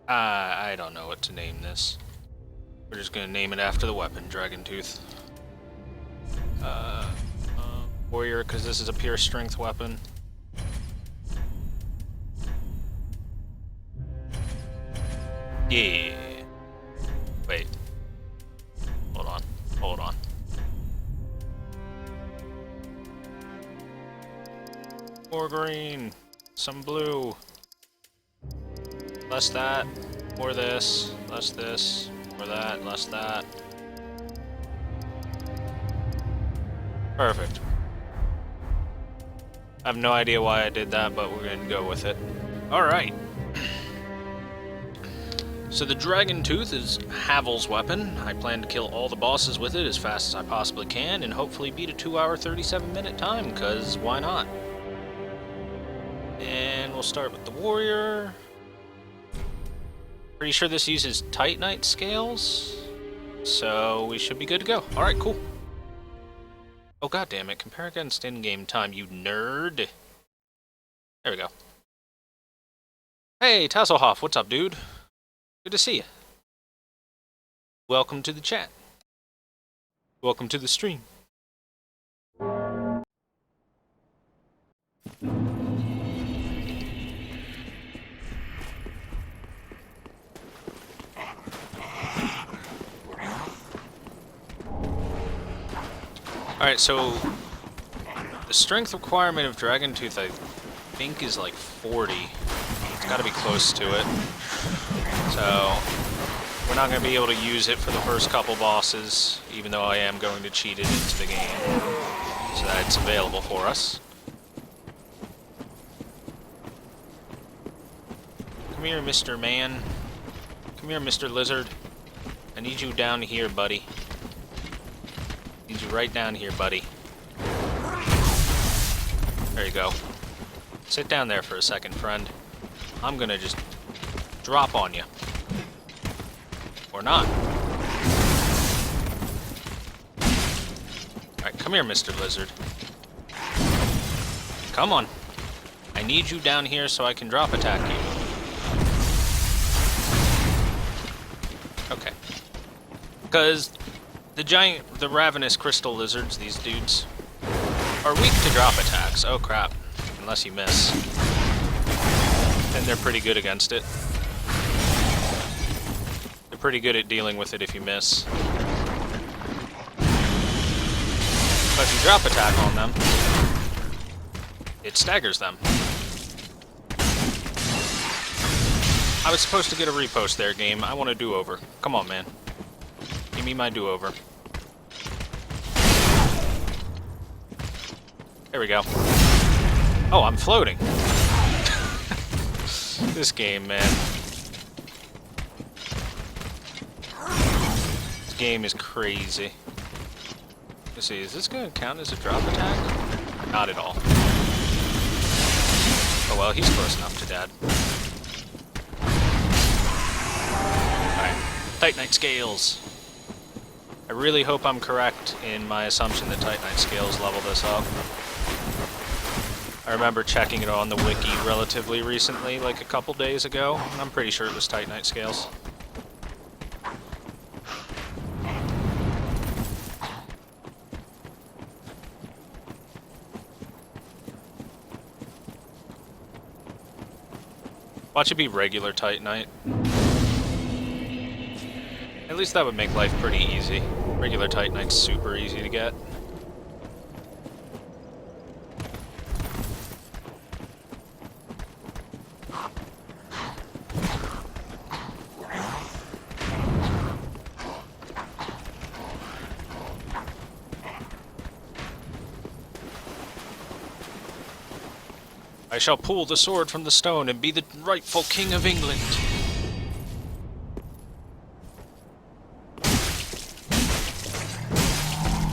I don't know what to name this. We're just gonna name it after the weapon, Dragon Tooth. Warrior, because this is a pure strength weapon. Yeah. Wait. Hold on. Hold on. More green. Some blue. Less that. More this. Less this. More that. Less that. Perfect. I have no idea why I did that, but we're going to go with it. Alright. So the Dragon Tooth is Havel's weapon. I plan to kill all the bosses with it as fast as I possibly can, and hopefully beat a 2-hour, 37-minute time, because why not? And we'll start with the Warrior. Pretty sure this uses Titanite scales, so we should be good to go. Alright, cool. Oh, goddammit, compare against in-game time, you nerd. There we go. Hey, Tasselhoff, what's up, dude? Good to see you. Welcome to the chat. Welcome to the stream. Alright, so the strength requirement of Dragon Tooth, I think, is like 40. It's gotta be close to it. So, we're not going to be able to use it for the first couple bosses, even though I am going to cheat it into the game, so that it's available for us. Come here, Mr. Man. Come here, Mr. Lizard. I need you down here, buddy. I need you right down here, buddy. There you go. Sit down there for a second, friend. I'm going to just drop on you. Or not. Alright, come here, Mr. Lizard. Come on. I need you down here so I can drop attack you. Okay. Because the ravenous crystal lizards, these dudes, are weak to drop attacks. Oh crap. Unless you miss. And they're pretty good against it. Pretty good at dealing with it if you miss. But if you drop attack on them, it staggers them. I was supposed to get a repost there, game. I want a do-over. Come on, man. Give me my do-over. There we go. Oh, I'm floating. This game, man. Game is crazy. Let's see, is this going to count as a drop attack? Not at all. Oh well, he's close enough to dad. Alright, Titanite scales. I really hope I'm correct in my assumption that Titanite scales level this up. I remember checking it on the wiki relatively recently, like a couple days ago, and I'm pretty sure it was Titanite scales. Watch it be regular Titanite. At least that would make life pretty easy. Regular Titanite's super easy to get. I shall pull the sword from the stone and be the rightful King of England.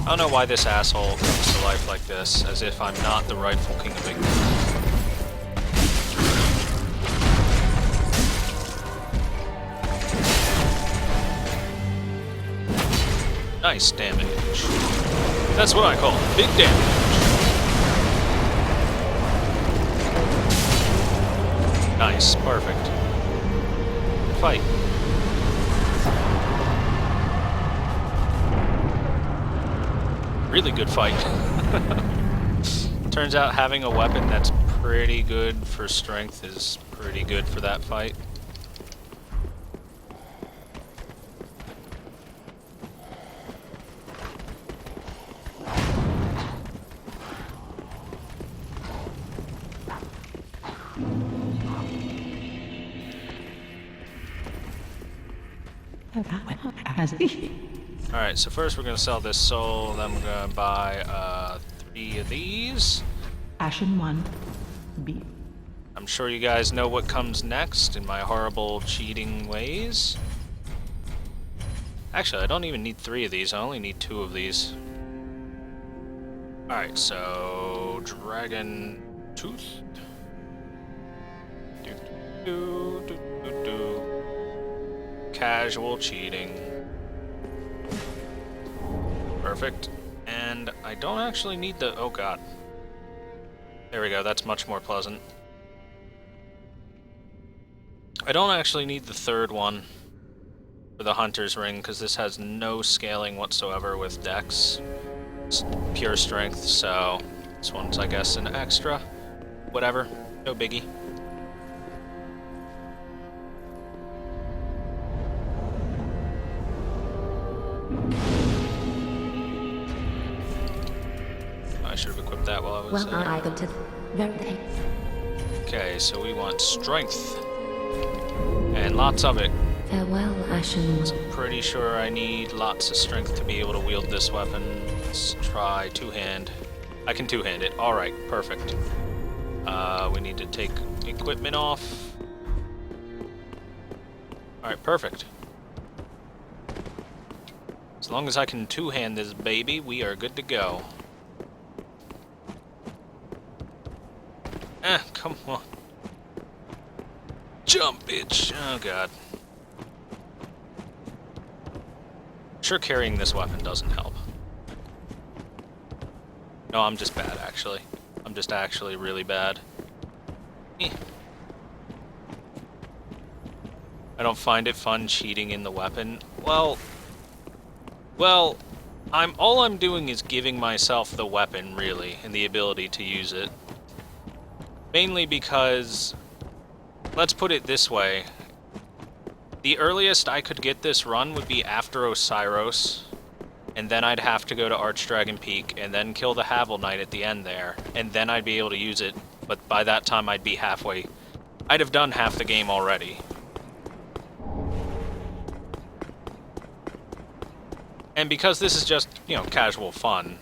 I don't know why this asshole comes to life like this, as if I'm not the rightful King of England. Nice damage. That's what I call big damage. Nice, perfect. fight. Really good fight. Turns out having a weapon that's pretty good for strength is pretty good for that fight. Alright, so first we're going to sell this soul, then we're going to buy 3 of these. Ashen 1, B. I'm sure you guys know what comes next in my horrible cheating ways. Actually, I don't even need 3 of these, I only need 2 of these. Alright, so... Dragon Tooth. Casual cheating. Perfect. And I don't actually need the... Oh god. There we go, that's much more pleasant. I don't actually need the 3rd one for the Hunter's Ring, because this has no scaling whatsoever with Dex. It's pure strength, so this one's, I guess, an extra. Whatever, no biggie. I should have equipped that while I was Okay, so we want strength. And lots of it. Farewell, Ashen. I'm pretty sure I need lots of strength to be able to wield this weapon. Let's try 2-hand. I can 2-hand it. Alright, perfect. We need to take equipment off. Alright, perfect. As long as I can 2-hand this baby, we are good to go. Come on. Jump, bitch! Oh god. Sure, carrying this weapon doesn't help. No, I'm just bad, actually. I'm just actually really bad. I don't find it fun cheating in the weapon. Well, all I'm doing is giving myself the weapon, really, and the ability to use it. Mainly because, let's put it this way, the earliest I could get this run would be after Oceiros, and then I'd have to go to Archdragon Peak, and then kill the Havel Knight at the end there, and then I'd be able to use it, but by that time I'd be halfway. I'd have done half the game already. And because this is just, you know, casual fun,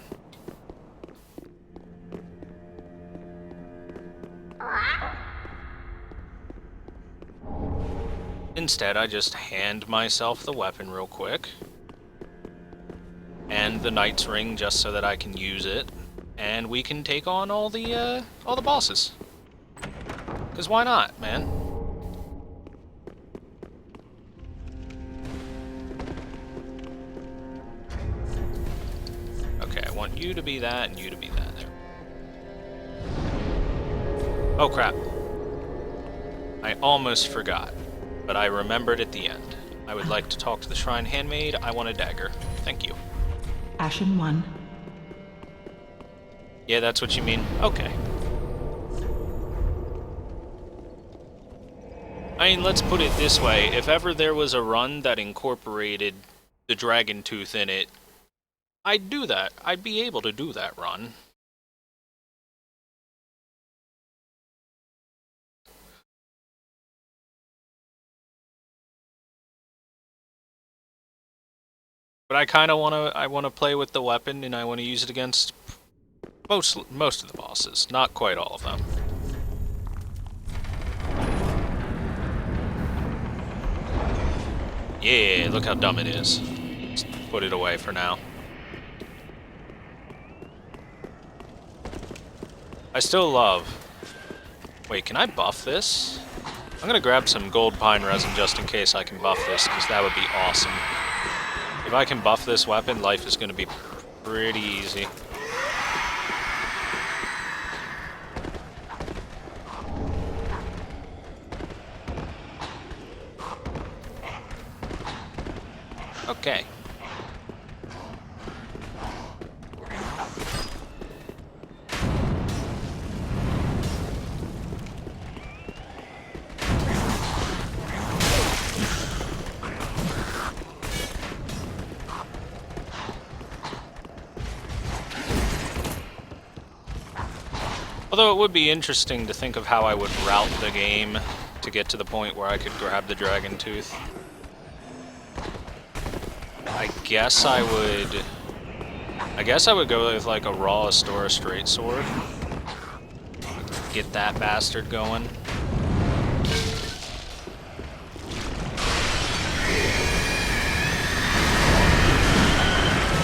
instead, I just hand myself the weapon real quick. And the Knight's Ring just so that I can use it. And we can take on all the bosses. 'Cause why not, man? Okay, I want you to be that and you to be that. There. Oh crap. I almost forgot. But I remembered at the end. I would like to talk to the Shrine Handmaid. I want a dagger. Thank you. Ashen 1. Yeah, that's what you mean? Okay. I mean, let's put it this way. If ever there was a run that incorporated the Dragon Tooth in it, I'd do that. I'd be able to do that run. But I kind of want to play with the weapon, and I want to use it against most of the bosses, not quite all of them. Yeah, look how dumb it is. Let's put it away for now. I still love... Wait, can I buff this? I'm gonna grab some gold pine resin just in case I can buff this, because that would be awesome. If I can buff this weapon, life is going to be pretty easy. Okay. Although it would be interesting to think of how I would route the game to get to the point where I could grab the dragon tooth. I guess I would go with like a raw Astora straight sword. Get that bastard going.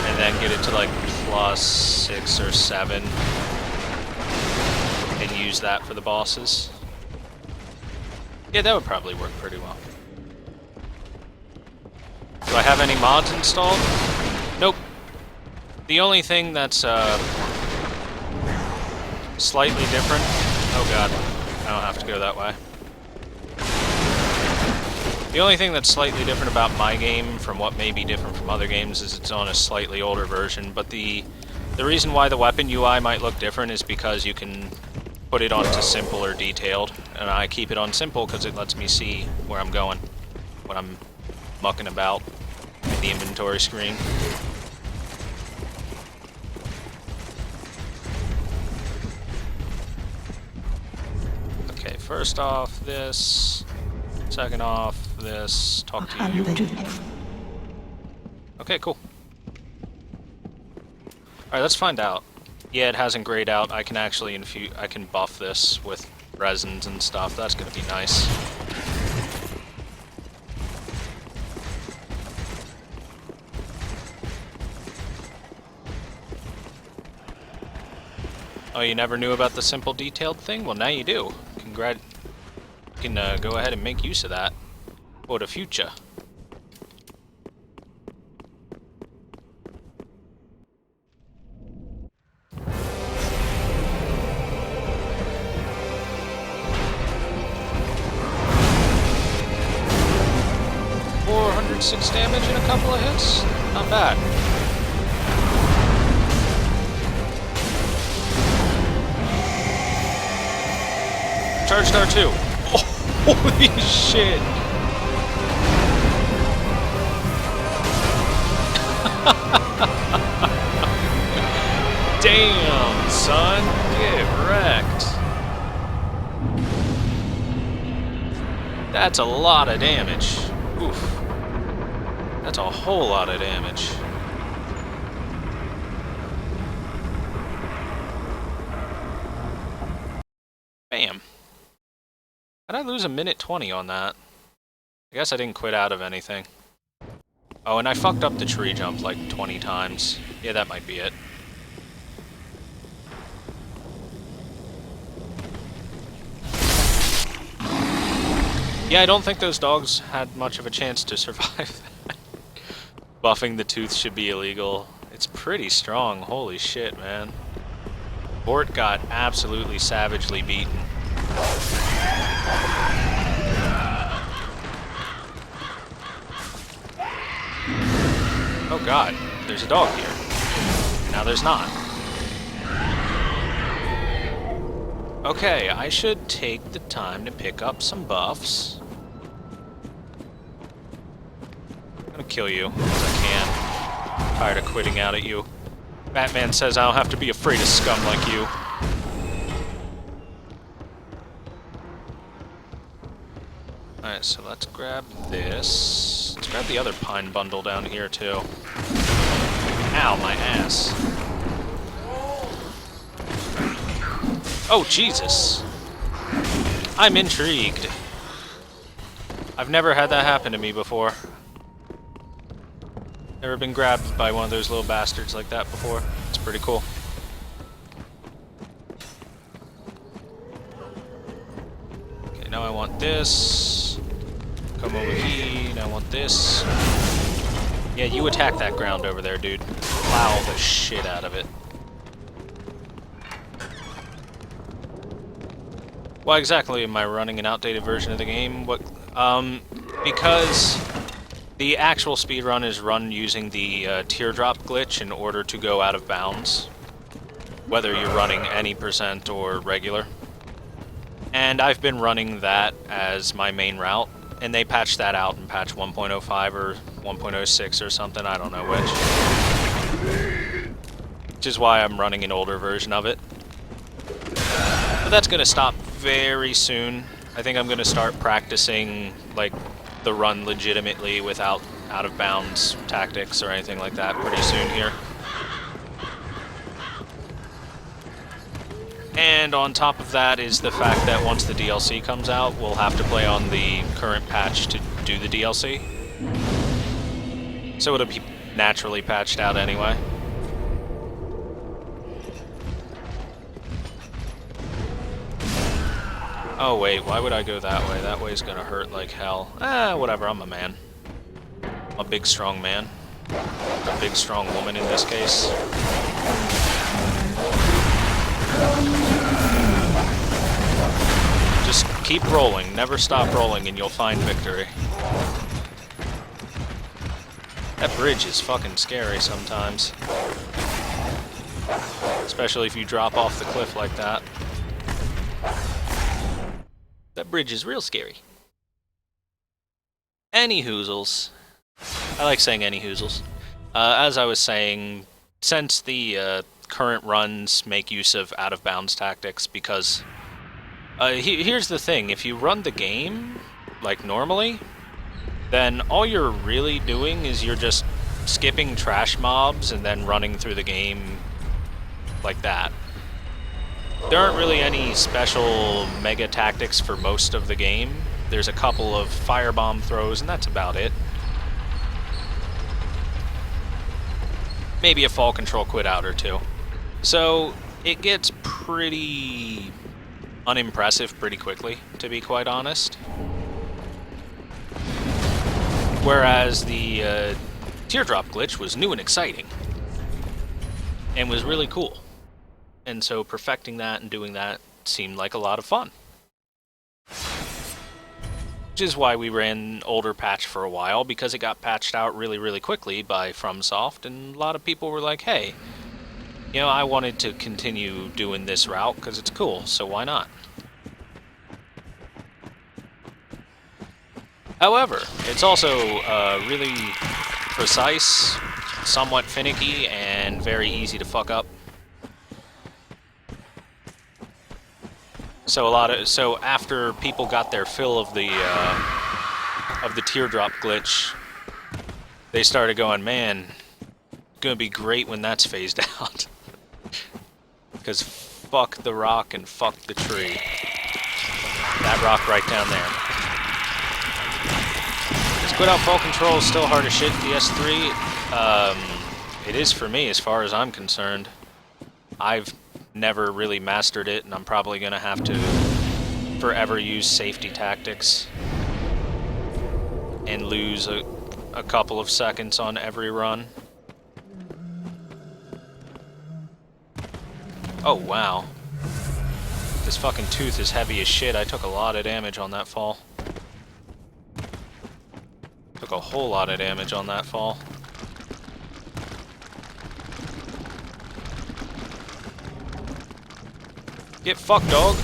And then get it to like +6 or 7. And use that for the bosses. Yeah, that would probably work pretty well. Do I have any mods installed? Nope. The only thing that's slightly different... Oh god, I don't have to go that way. The only thing that's slightly different about my game from what may be different from other games is it's on a slightly older version, but the reason why the weapon UI might look different is because you can put it onto simple or detailed, and I keep it on simple because it lets me see where I'm going when I'm mucking about in the inventory screen. Okay, first off this, second off this, talk to you. Okay, cool. Alright, let's find out. Yeah, it hasn't grayed out. I can actually I can buff this with resins and stuff. That's gonna be nice. Oh, you never knew about the simple detailed thing? Well, now you do. You can go ahead and make use of that for the future. Six damage in a couple of hits? Not bad. Charged R2. Oh, holy shit! Damn, son. Get wrecked. That's a lot of damage. Oof. That's a whole lot of damage. Bam. How'd I lose 1:20 on that? I guess I didn't quit out of anything. Oh, and I fucked up the tree jump like 20 times. Yeah, that might be it. Yeah, I don't think those dogs had much of a chance to survive that. Buffing the tooth should be illegal. It's pretty strong. Holy shit, man. Bort got absolutely savagely beaten. Oh god, there's a dog here. Now there's not. Okay, I should take the time to pick up some buffs. I'm gonna kill you, as I can. I'm tired of quitting out at you. Batman says I don't have to be afraid of scum like you. Alright, so let's grab this. Let's grab the other pine bundle down here, too. Ow, my ass. Oh, Jesus. I'm intrigued. I've never had that happen to me before. Never been grabbed by one of those little bastards like that before. It's pretty cool. Okay, now I want this. Come over here. Now I want this. Yeah, you attack that ground over there, dude. Plow the shit out of it. Why exactly am I running an outdated version of the game? What? Because The actual speedrun is run using the teardrop glitch in order to go out of bounds, whether you're running any percent or regular. And I've been running that as my main route, and they patched that out in patch 1.05 or 1.06 or something, I don't know which. Which is why I'm running an older version of it. But that's going to stop very soon. I think I'm going to start practicing, like, the run legitimately without out-of-bounds tactics or anything like that pretty soon here. And on top of that is the fact that once the DLC comes out, we'll have to play on the current patch to do the DLC. So it'll be naturally patched out anyway. Oh wait, why would I go that way? That way's gonna hurt like hell. Ah, whatever, I'm a man. A big strong man. A big strong woman in this case. Just keep rolling, never stop rolling, and you'll find victory. That bridge is fucking scary sometimes. Especially if you drop off the cliff like that. That bridge is real scary. Any hoozles. I like saying any hoozles. As I was saying, since the current runs make use of out-of-bounds tactics, because here's the thing, if you run the game like normally, then all you're really doing is you're just skipping trash mobs and then running through the game like that. There aren't really any special mega tactics for most of the game. There's a couple of firebomb throws, and that's about it. Maybe a fall control quit out or two. So it gets pretty unimpressive pretty quickly, to be quite honest. Whereas the teardrop glitch was new and exciting, and was really cool. And so perfecting that and doing that seemed like a lot of fun. Which is why we ran older patch for a while, because it got patched out really, really quickly by FromSoft, and a lot of people were like, hey, you know, I wanted to continue doing this route because it's cool, so why not? However, it's also really precise, somewhat finicky, and very easy to fuck up. So after people got their fill of the teardrop glitch, they started going, man, it's gonna be great when that's phased out. Because fuck the rock and fuck the tree. That rock right down there. Squid out fall control is still hard as shit in DS3. It is for me as far as I'm concerned. I've never really mastered it, and I'm probably going to have to forever use safety tactics and lose a couple of seconds on every run. Oh, wow. This fucking tooth is heavy as shit. I took a lot of damage on that fall. Took a whole lot of damage on that fall. Get fucked, dog.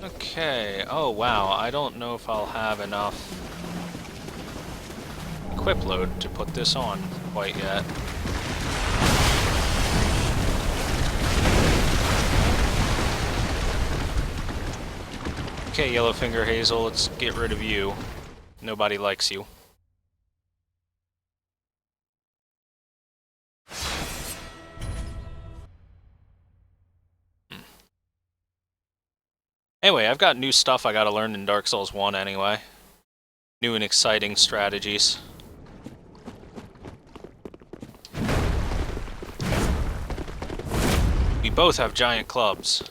Okay, oh wow, I don't know if I'll have enough equip load to put this on quite yet. Okay, Yellowfinger Hazel, let's get rid of you. Nobody likes you. Anyway, I've got new stuff I gotta learn in Dark Souls 1 anyway. New and exciting strategies. We both have giant clubs.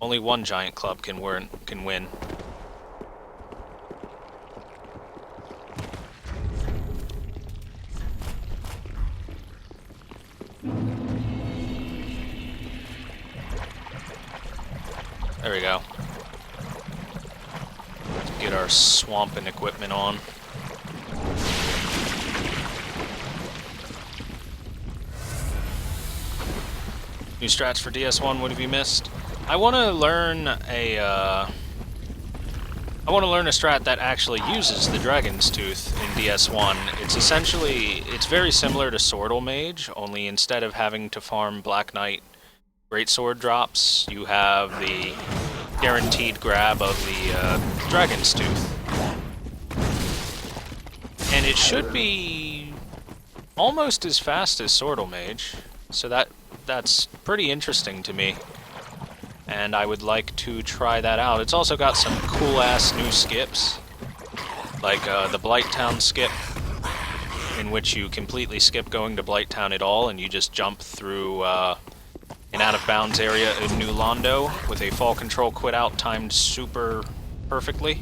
Only one giant club can win. There we go. Let's get our swamping equipment on. New strats for DS1, what have you missed? I want to learn a strat that actually uses the Dragon's Tooth in DS1. It's essentially, it's very similar to Swordle Mage, only instead of having to farm Black Knight Greatsword drops, you have the guaranteed grab of the Dragon's Tooth. And it should be almost as fast as Swordle Mage, so that's pretty interesting to me. And I would like to try that out. It's also got some cool-ass new skips, like the Blighttown skip, in which you completely skip going to Blighttown at all, and you just jump through an out-of-bounds area in New Londo with a fall control quit-out timed super perfectly,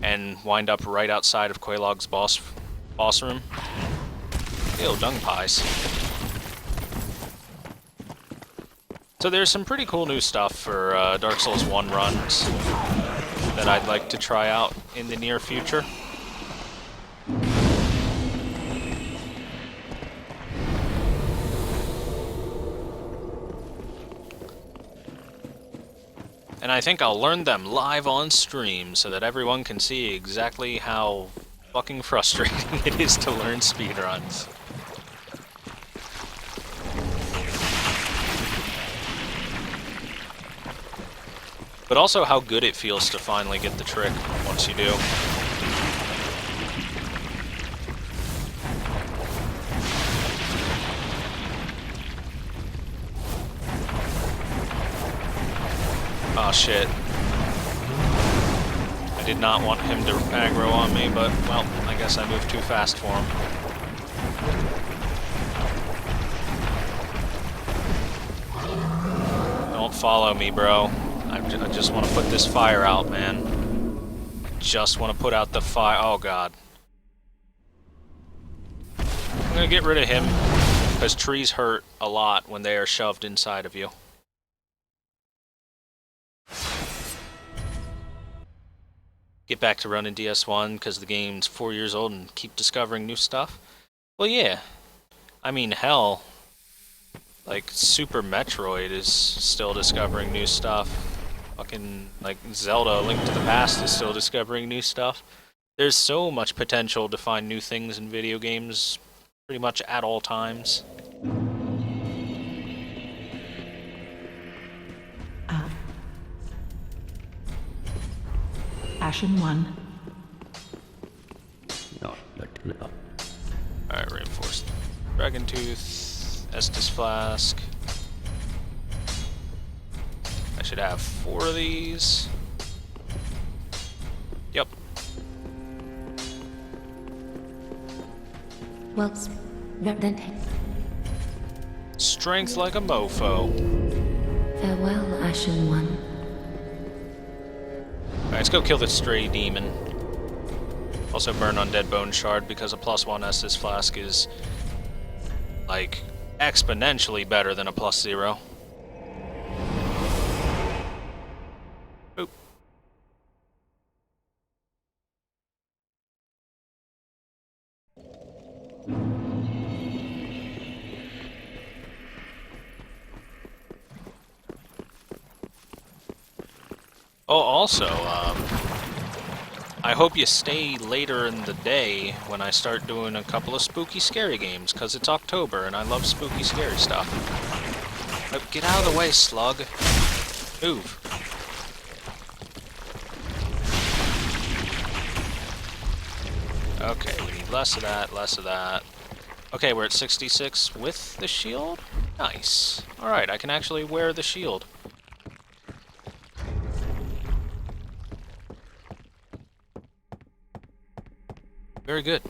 and wind up right outside of Quelaag's boss room. Ew, dung pies. So there's some pretty cool new stuff for Dark Souls 1 runs that I'd like to try out in the near future. And I think I'll learn them live on stream so that everyone can see exactly how fucking frustrating it is to learn speedruns. But also how good it feels to finally get the trick once you do. Oh shit. I did not want him to aggro on me, but, well, I guess I moved too fast for him. Don't follow me, bro. I just want to put this fire out, man. Just want to put out the fire. Oh, God. I'm going to get rid of him, because trees hurt a lot when they are shoved inside of you. Get back to running DS1 because the game's 4 years old and keep discovering new stuff? Well, yeah. I mean, hell. Like, Super Metroid is still discovering new stuff. Fucking, like, Zelda, Link to the Past is still discovering new stuff. There's so much potential to find new things in video games pretty much at all times. Ashen 1. Alright, reinforced Dragon Tooth, Estus Flask. I should have 4 of these. Yep. Well, then Strength like a mofo. farewell, Ashen One. Alright, let's go kill the stray demon. Also burn Undead Bone Shard because a +1 Estus Flask is, like, exponentially better than a +0. Oop. Oh, also, I hope you stay later in the day when I start doing a couple of spooky, scary games, because it's October and I love spooky, scary stuff. Oh, get out of the way, slug. Move. Okay, we need less of that, less of that. Okay, we're at 66 with the shield? Nice. Alright, I can actually wear the shield. Very good.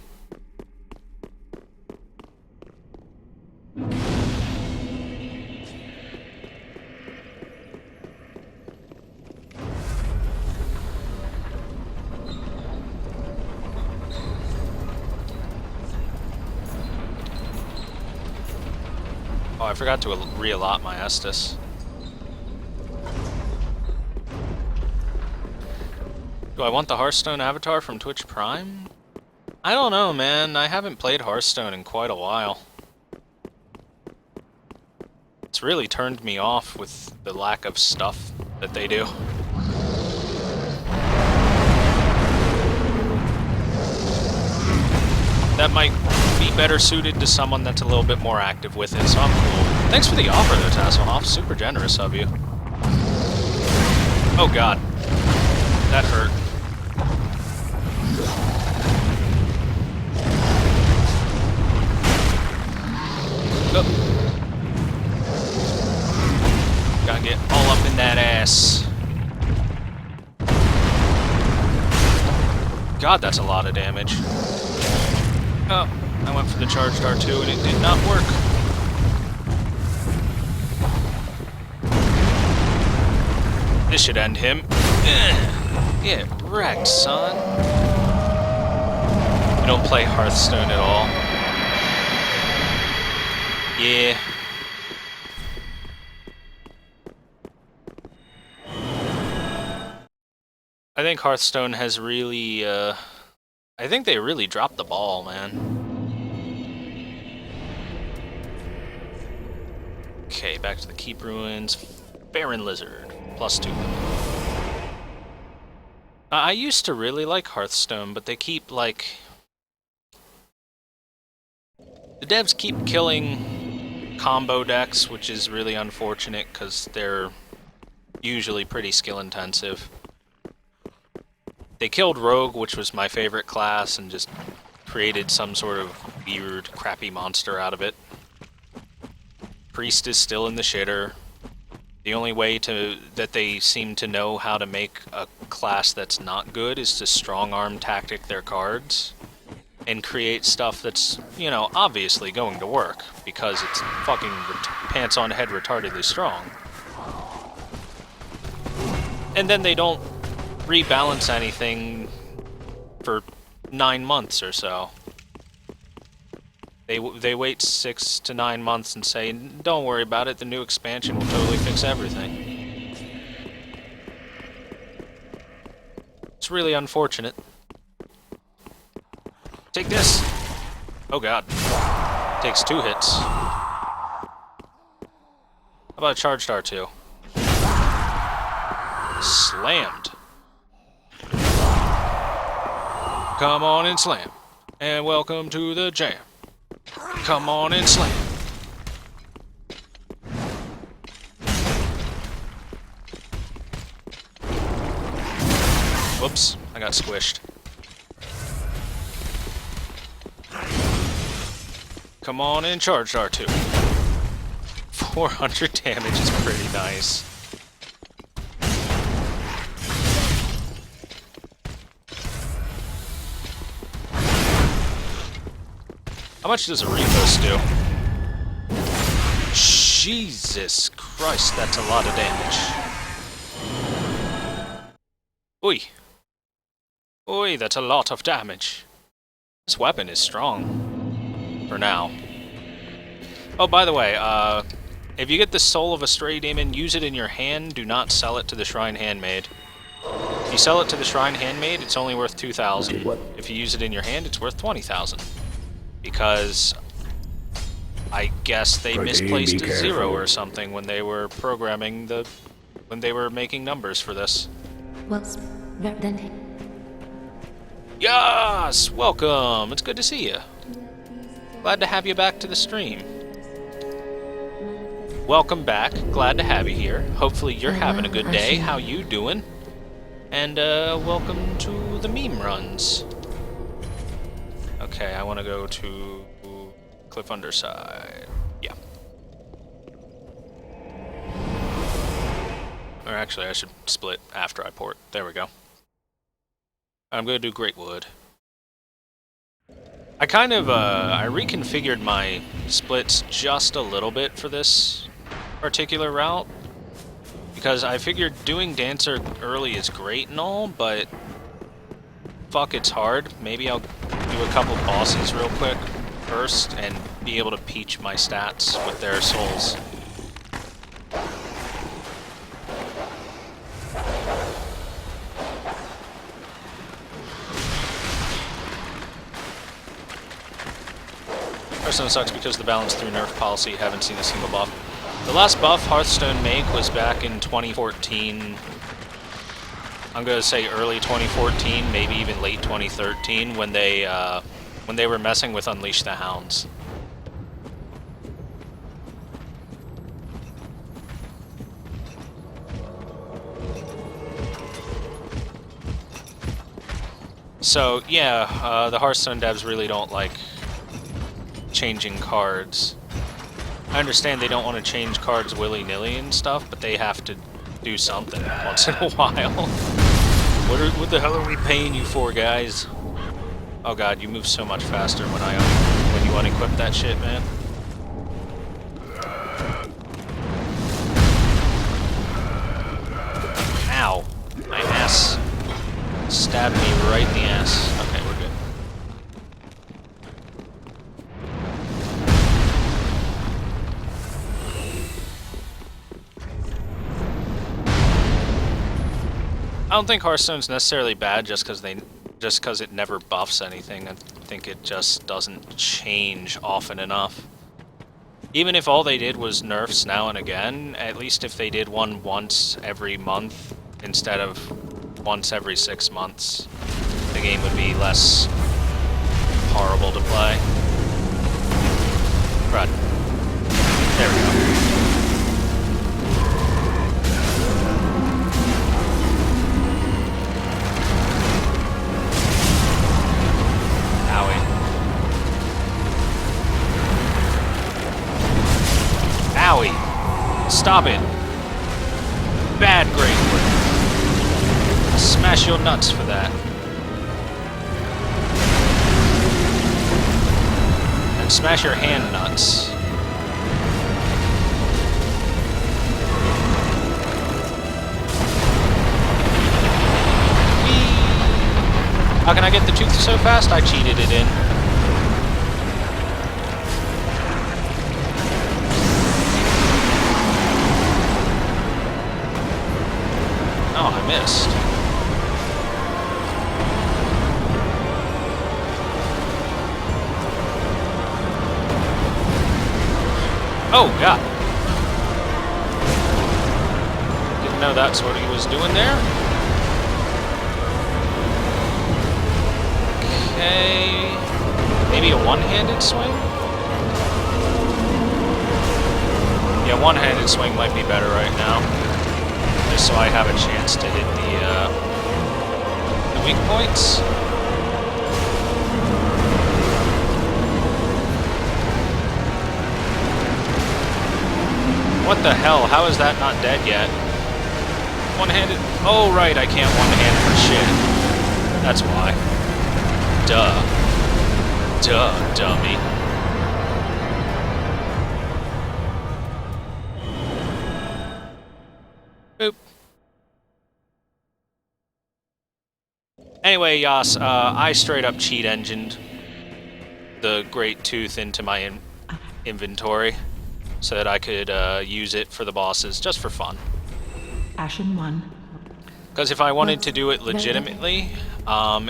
Oh, I forgot to re-allot my Estus. Do I want the Hearthstone avatar from Twitch Prime? I don't know, man. I haven't played Hearthstone in quite a while. It's really turned me off with the lack of stuff that they do. That might be better suited to someone that's a little bit more active with it, so I'm cool. Thanks for the offer, though, Tasselhoff. Super generous of you. Oh, God. That hurt. Oh. Gotta get all up in that ass. God, that's a lot of damage. Oh, I went for the charged R2 and it did not work. This should end him. Get wrecked, son. You don't play Hearthstone at all. Yeah. I think Hearthstone has really, I think they really dropped the ball, man. Okay, back to the Keep Ruins. Baron Lizard, +2. I used to really like Hearthstone, but they keep, like... The devs keep killing combo decks, which is really unfortunate, because they're usually pretty skill-intensive. They killed Rogue, which was my favorite class, and just created some sort of weird, crappy monster out of it. Priest is still in the shitter. The only way that they seem to know how to make a class that's not good is to strong-arm tactic their cards and create stuff that's, you know, obviously going to work because it's fucking pants-on-head retardedly strong. And then they don't rebalance anything for 9 months or so. They wait 6 to 9 months and say, don't worry about it, the new expansion will totally fix everything. It's really unfortunate. Take this! Oh god. Takes 2 hits. How about a charged R2? Slammed. Come on and slam. And welcome to the jam. Come on and slam. Whoops, I got squished. Come on and charge R2. 400 damage is pretty nice. How much does a Repost do? Jesus Christ, that's a lot of damage. Oi. Oi, that's a lot of damage. This weapon is strong. For now. Oh, by the way, if you get the Soul of a Stray Demon, use it in your hand, do not sell it to the Shrine Handmaid. If you sell it to the Shrine Handmaid, it's only worth 2,000. If you use it in your hand, it's worth 20,000. Because I guess they misplaced a 0 or something when they were programming when they were making numbers for this. Well, then... Yes! Welcome! It's good to see you. Glad to have you back to the stream. Welcome back. Glad to have you here. Hopefully you're having a good day. How you doing? And welcome to the meme runs. Okay, I want to go to Cliff Underside. Yeah. Or actually, I should split after I port. There we go. I'm going to do Great Wood. I kind of, I reconfigured my splits just a little bit for this particular route. Because I figured doing Dancer early is great and all, but fuck, it's hard. Maybe I'll do a couple bosses real quick first and be able to peach my stats with their souls. Hearthstone sucks because the balance through nerf policy. Haven't seen a single buff. The last buff Hearthstone made was back in 2014. I'm gonna say early 2014, maybe even late 2013, when they were messing with Unleash the Hounds. So yeah, the Hearthstone devs really don't like changing cards. I understand they don't want to change cards willy-nilly and stuff, but they have to do something once in a while. What the hell are we paying you for, guys? Oh god, you move so much faster when you unequip that shit, man. Ow. My ass stabbed me right in the ass. Okay, we're good. I don't think Hearthstone's necessarily bad just because it never buffs anything. I think it just doesn't change often enough. Even if all they did was nerfs now and again, at least if they did one once every month instead of once every 6 months, the game would be less horrible to play. Right. There we go. Owie. Stop it. Bad Great Whip. Smash your nuts for that. And smash your hand nuts. Whee! How can I get the tooth so fast? I cheated it in. Oh, I missed. Oh, God. Didn't know that's what he was doing there. Okay. Maybe a one-handed swing? Yeah, one-handed swing might be better right now. Just so I have a chance to hit the weak points. What the hell? How is that not dead yet? One-handed? Oh, right, I can't one-hand for shit. That's why. Duh. Duh, dummy. Boop. Anyway, Yas, I straight up cheat engined the Great Tooth into my inventory so that I could use it for the bosses, just for fun. Ashen 1. Because if I wanted to do it legitimately,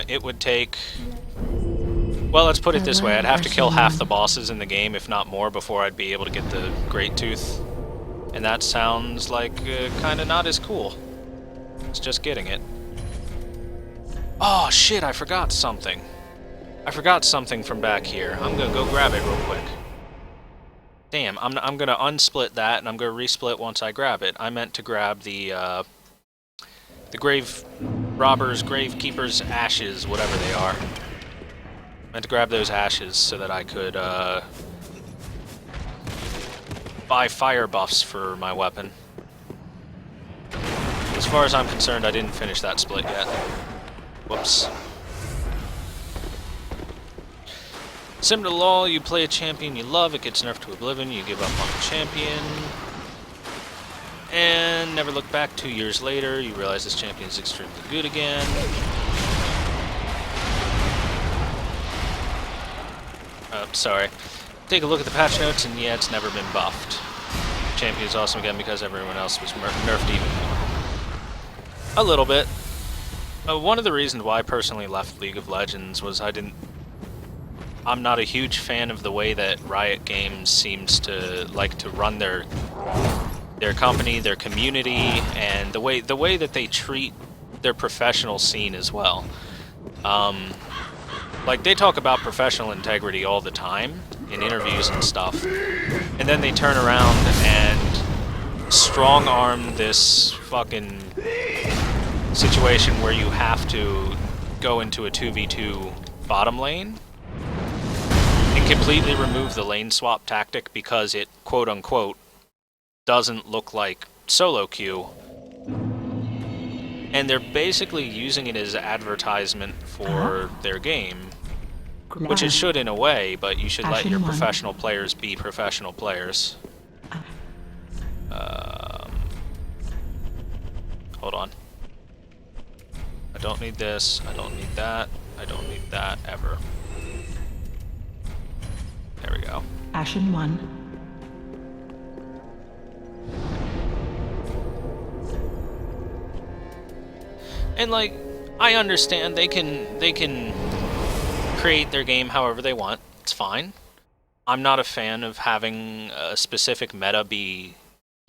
it would take... Well, let's put it this way, I'd have to kill half the bosses in the game, if not more, before I'd be able to get the Great Tooth. And that sounds like kinda not as cool. It's just getting it. Oh shit, I forgot something. I forgot something from back here. I'm gonna go grab it real quick. Damn, I'm gonna unsplit that and I'm gonna resplit once I grab it. I meant to grab the grave robbers, gravekeepers ashes, whatever they are. I meant to grab those ashes so that I could buy fire buffs for my weapon. As far as I'm concerned, I didn't finish that split yet. Whoops. Similar to LoL, you play a champion you love, it gets nerfed to oblivion, you give up on the champion, and never look back. 2 years later, you realize this champion is extremely good again. Oh, sorry. Take a look at the patch notes, and yeah, it's never been buffed. Champion is awesome again because everyone else was nerfed even more. A little bit. One of the reasons why I personally left League of Legends was I didn't I'm not a huge fan of the way that Riot Games seems to like to run their company, their community, and the way that they treat their professional scene as well. Like, they talk about professional integrity all the time in interviews and stuff, and then they turn around and strong-arm this fucking situation where you have to go into a 2v2 bottom lane and completely remove the lane swap tactic because it, quote-unquote, doesn't look like solo queue. And they're basically using it as advertisement for their game, which it should in a way, but you should let your professional players be professional players. Hold on. I don't need this, I don't need that, I don't need that, ever. There we go. Ashen 1. And like, I understand they can create their game however they want. It's fine. I'm not a fan of having a specific meta be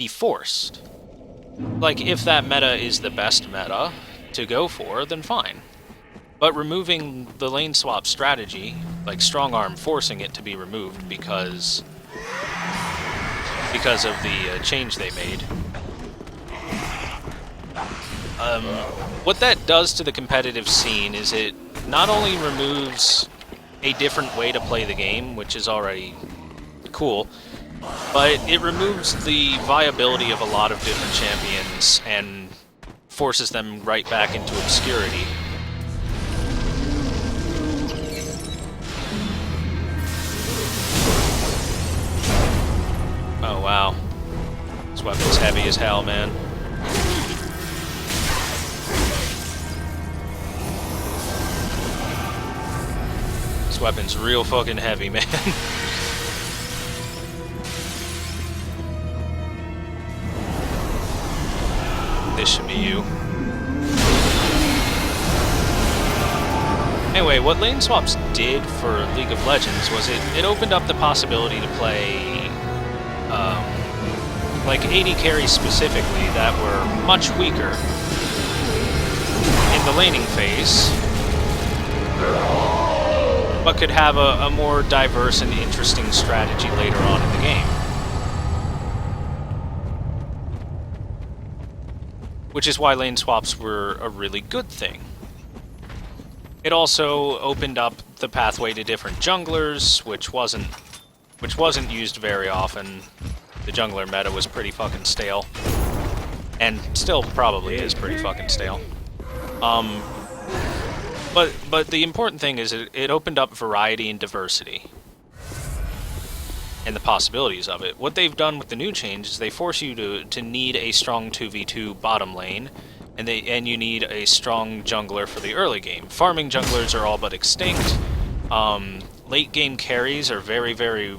forced. Like, if that meta is the best meta to go for, then fine. But removing the lane swap strategy, like strong arm forcing it to be removed because of the change they made. What that does to the competitive scene is it not only removes a different way to play the game, which is already cool, but it removes the viability of a lot of different champions and forces them right back into obscurity. Oh wow. This weapon's heavy as hell, man. This weapon's real fucking heavy, man. This should be you. Anyway, what lane swaps did for League of Legends was it opened up the possibility to play like 80 carries specifically that were much weaker in the laning phase, but could have a more diverse and interesting strategy later on in the game. Which is why lane swaps were a really good thing. It also opened up the pathway to different junglers, which wasn't used very often. The jungler meta was pretty fucking stale. And still probably is pretty fucking stale. But the important thing is it opened up variety and diversity. And the possibilities of it. What they've done with the new change is they force you to need a strong 2v2 bottom lane, and you need a strong jungler for the early game. Farming junglers are all but extinct. Late game carries are very, very,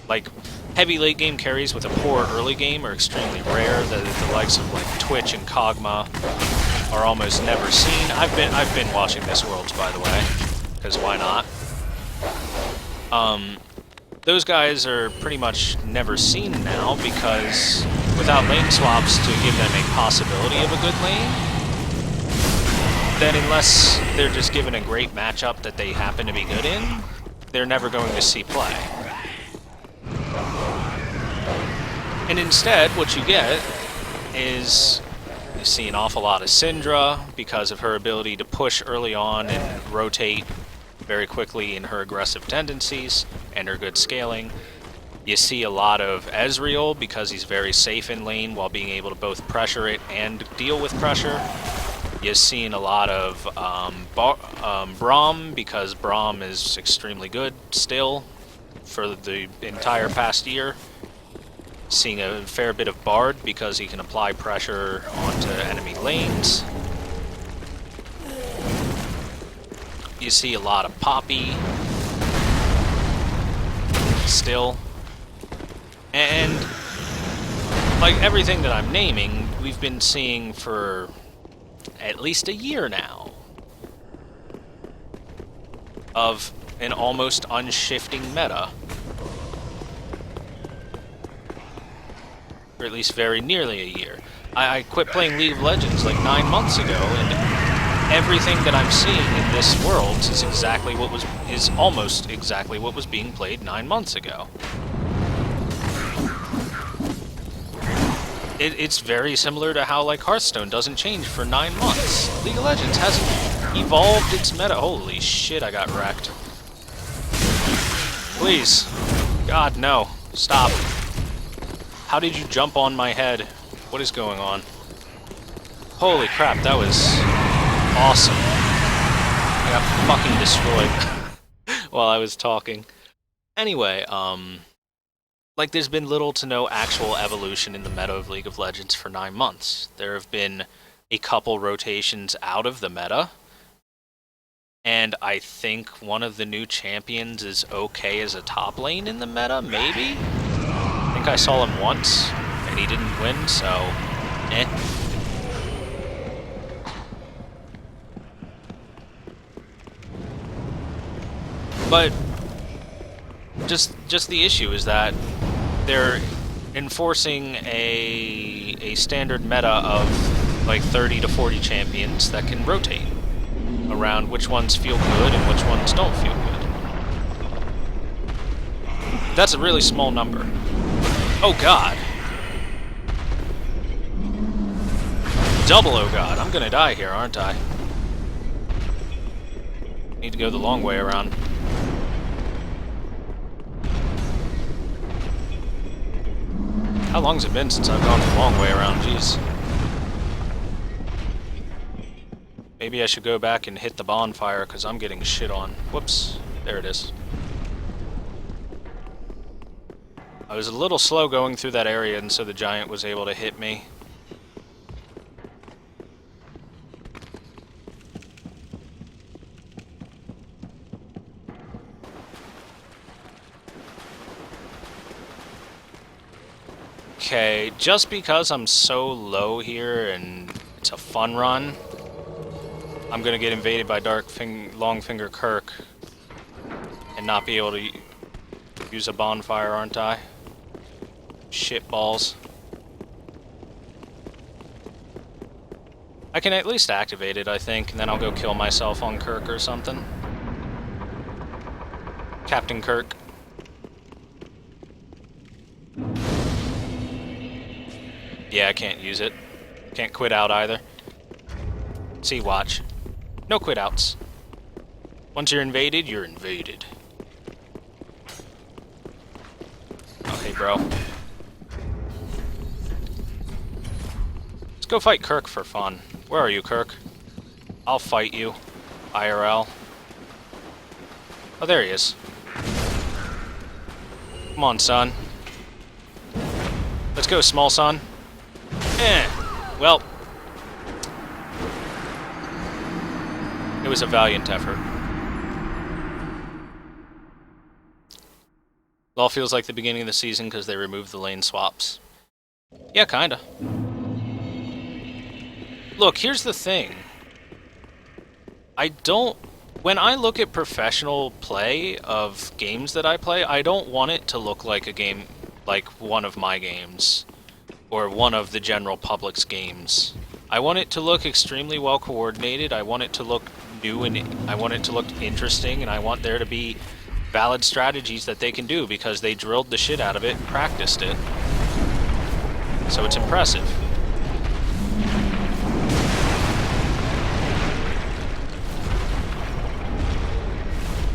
like, heavy late game carries with a poor early game are extremely rare. The likes of like Twitch and Kog'Maw are almost never seen. I've been watching this Worlds, by the way, because why not? Those guys are pretty much never seen now because without lane swaps to give them a possibility of a good lane, then unless they're just given a great matchup that they happen to be good in, they're never going to see play. And instead, what you get is you see an awful lot of Cinder because of her ability to push early on and rotate very quickly in her aggressive tendencies and her good scaling. You see a lot of Ezreal because he's very safe in lane while being able to both pressure it and deal with pressure. You've seen a lot of Braum because Braum is extremely good still for the entire past year. Seeing a fair bit of Bard because he can apply pressure onto enemy lanes. You see a lot of Poppy still. And like everything that I'm naming, we've been seeing for at least a year now of an almost unshifting meta. Or at least very nearly a year. I quit playing League of Legends like 9 months ago, and everything that I'm seeing in this world is almost exactly what was being played 9 months ago. It's very similar to how, like, Hearthstone doesn't change for 9 months. League of Legends hasn't evolved its meta. Holy shit, I got wrecked. Please. God, no. Stop. How did you jump on my head? What is going on? Holy crap, that was awesome. I got fucking destroyed while I was talking. Anyway, like, there's been little to no actual evolution in the meta of League of Legends for 9 months. There have been a couple rotations out of the meta, and I think one of the new champions is okay as a top lane in the meta, maybe? I think I saw him once, and he didn't win, so eh. But just the issue is that they're enforcing a standard meta of like 30 to 40 champions that can rotate around which ones feel good and which ones don't feel good. That's a really small number. Oh god. Double oh god. I'm gonna die here, aren't I? Need to go the long way around. How long's it been since I've gone the long way around? Jeez. Maybe I should go back and hit the bonfire, because I'm getting shit on. Whoops. There it is. I was a little slow going through that area, and so the giant was able to hit me. Okay, just because I'm so low here and it's a fun run, I'm gonna get invaded by Longfinger Kirk and not be able to use a bonfire, aren't I? Shit balls. I can at least activate it, I think, and then I'll go kill myself on Kirk or something. Captain Kirk. Yeah, I can't use it. Can't quit out either. See, watch. No quit outs. Once you're invaded, you're invaded. Oh, hey, bro. Let's go fight Kirk for fun. Where are you, Kirk? I'll fight you. IRL. Oh, there he is. Come on, son. Let's go, small son. Well, it was a valiant effort. It all feels like the beginning of the season because they removed the lane swaps. Yeah, kinda. Look, here's the thing. When I look at professional play of games that I play, I don't want it to look like a game, like one of my games. Or one of the general public's games. I want it to look extremely well coordinated, I want it to look new, and I want it to look interesting, and I want there to be valid strategies that they can do, because they drilled the shit out of it and practiced it. So it's impressive.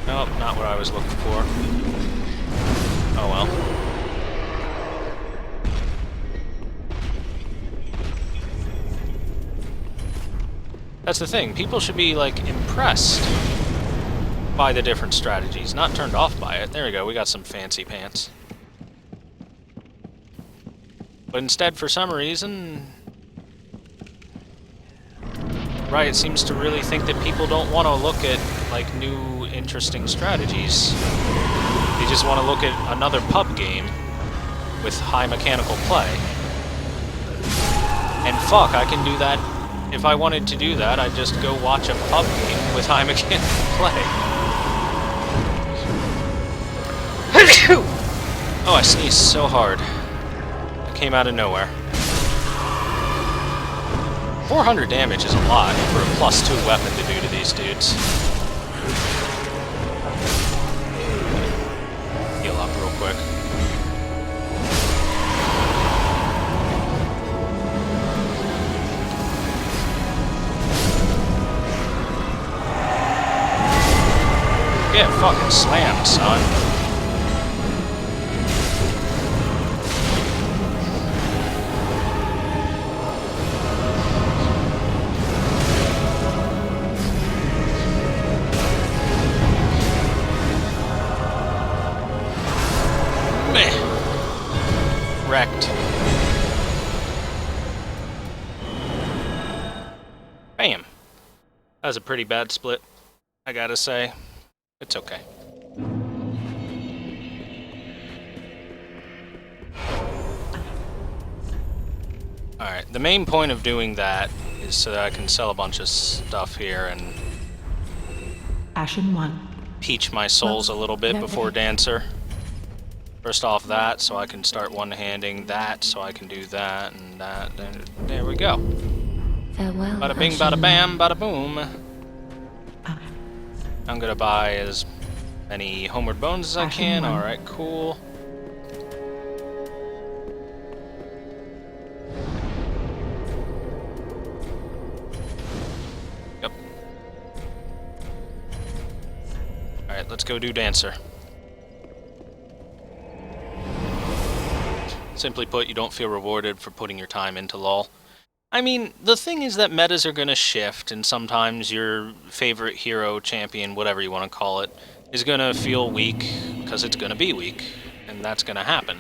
Nope, not what I was looking for. Oh well. That's the thing, people should be, like, impressed by the different strategies, not turned off by it. There we go, we got some fancy pants. But instead, for some reason, Riot seems to really think that people don't want to look at, like, new, interesting strategies. They just want to look at another pub game with high mechanical play. And fuck, I can do that. If I wanted to do that, I'd just go watch a pub game with high mechanical play. Oh, I sneezed so hard. It came out of nowhere. 400 damage is a lot for a +2 weapon to do to these dudes. Heal up real quick. Get fucking slammed, son. Wrecked. Bam. That was a pretty bad split, I gotta say. It's okay. Alright, the main point of doing that is so that I can sell a bunch of stuff here and Ashen 1. peach my souls a little bit before Dancer. First off that, so I can start one-handing that, so I can do that and that, and there we go. Farewell. Bada bing, bada bam, bada boom. I'm gonna buy as many homeward bones as I can. Alright, cool. Yep. Alright, let's go do Dancer. Simply put, you don't feel rewarded for putting your time into LoL. I mean, the thing is that metas are going to shift, and sometimes your favorite hero, champion, whatever you want to call it, is going to feel weak because it's going to be weak, and that's going to happen.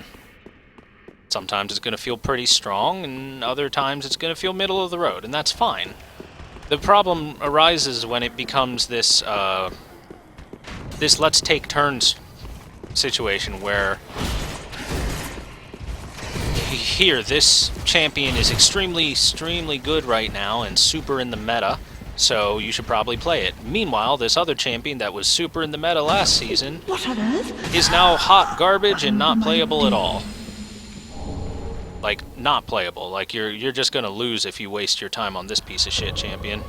Sometimes it's going to feel pretty strong, and other times it's going to feel middle of the road, and that's fine. The problem arises when it becomes this let's take turns situation where here, this champion is extremely good right now and super in the meta, so you should probably play it. Meanwhile, this other champion that was super in the meta last season What on earth? is now hot garbage and not playable at all. Like, not playable. Like, you're just gonna lose if you waste your time on this piece of shit champion.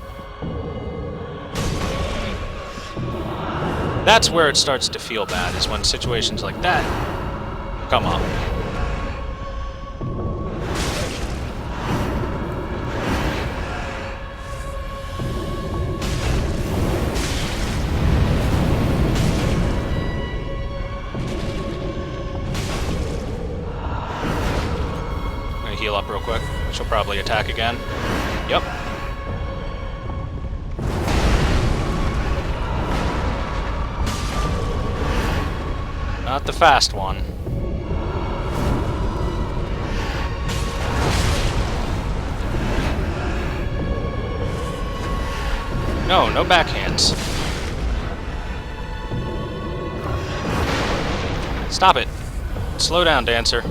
That's where it starts to feel bad, is when situations like that come up. Heal up real quick. She'll probably attack again. Yep. Not the fast one. No, no backhands. Stop it. Slow down, Dancer.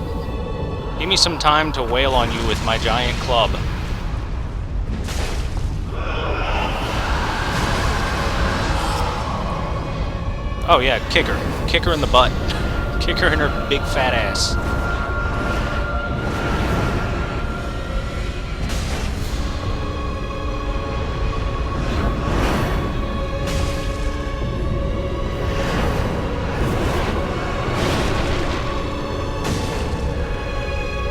Give me some time to wail on you with my giant club. Oh yeah, kick her. Kick her in the butt. Kick her in her big fat ass.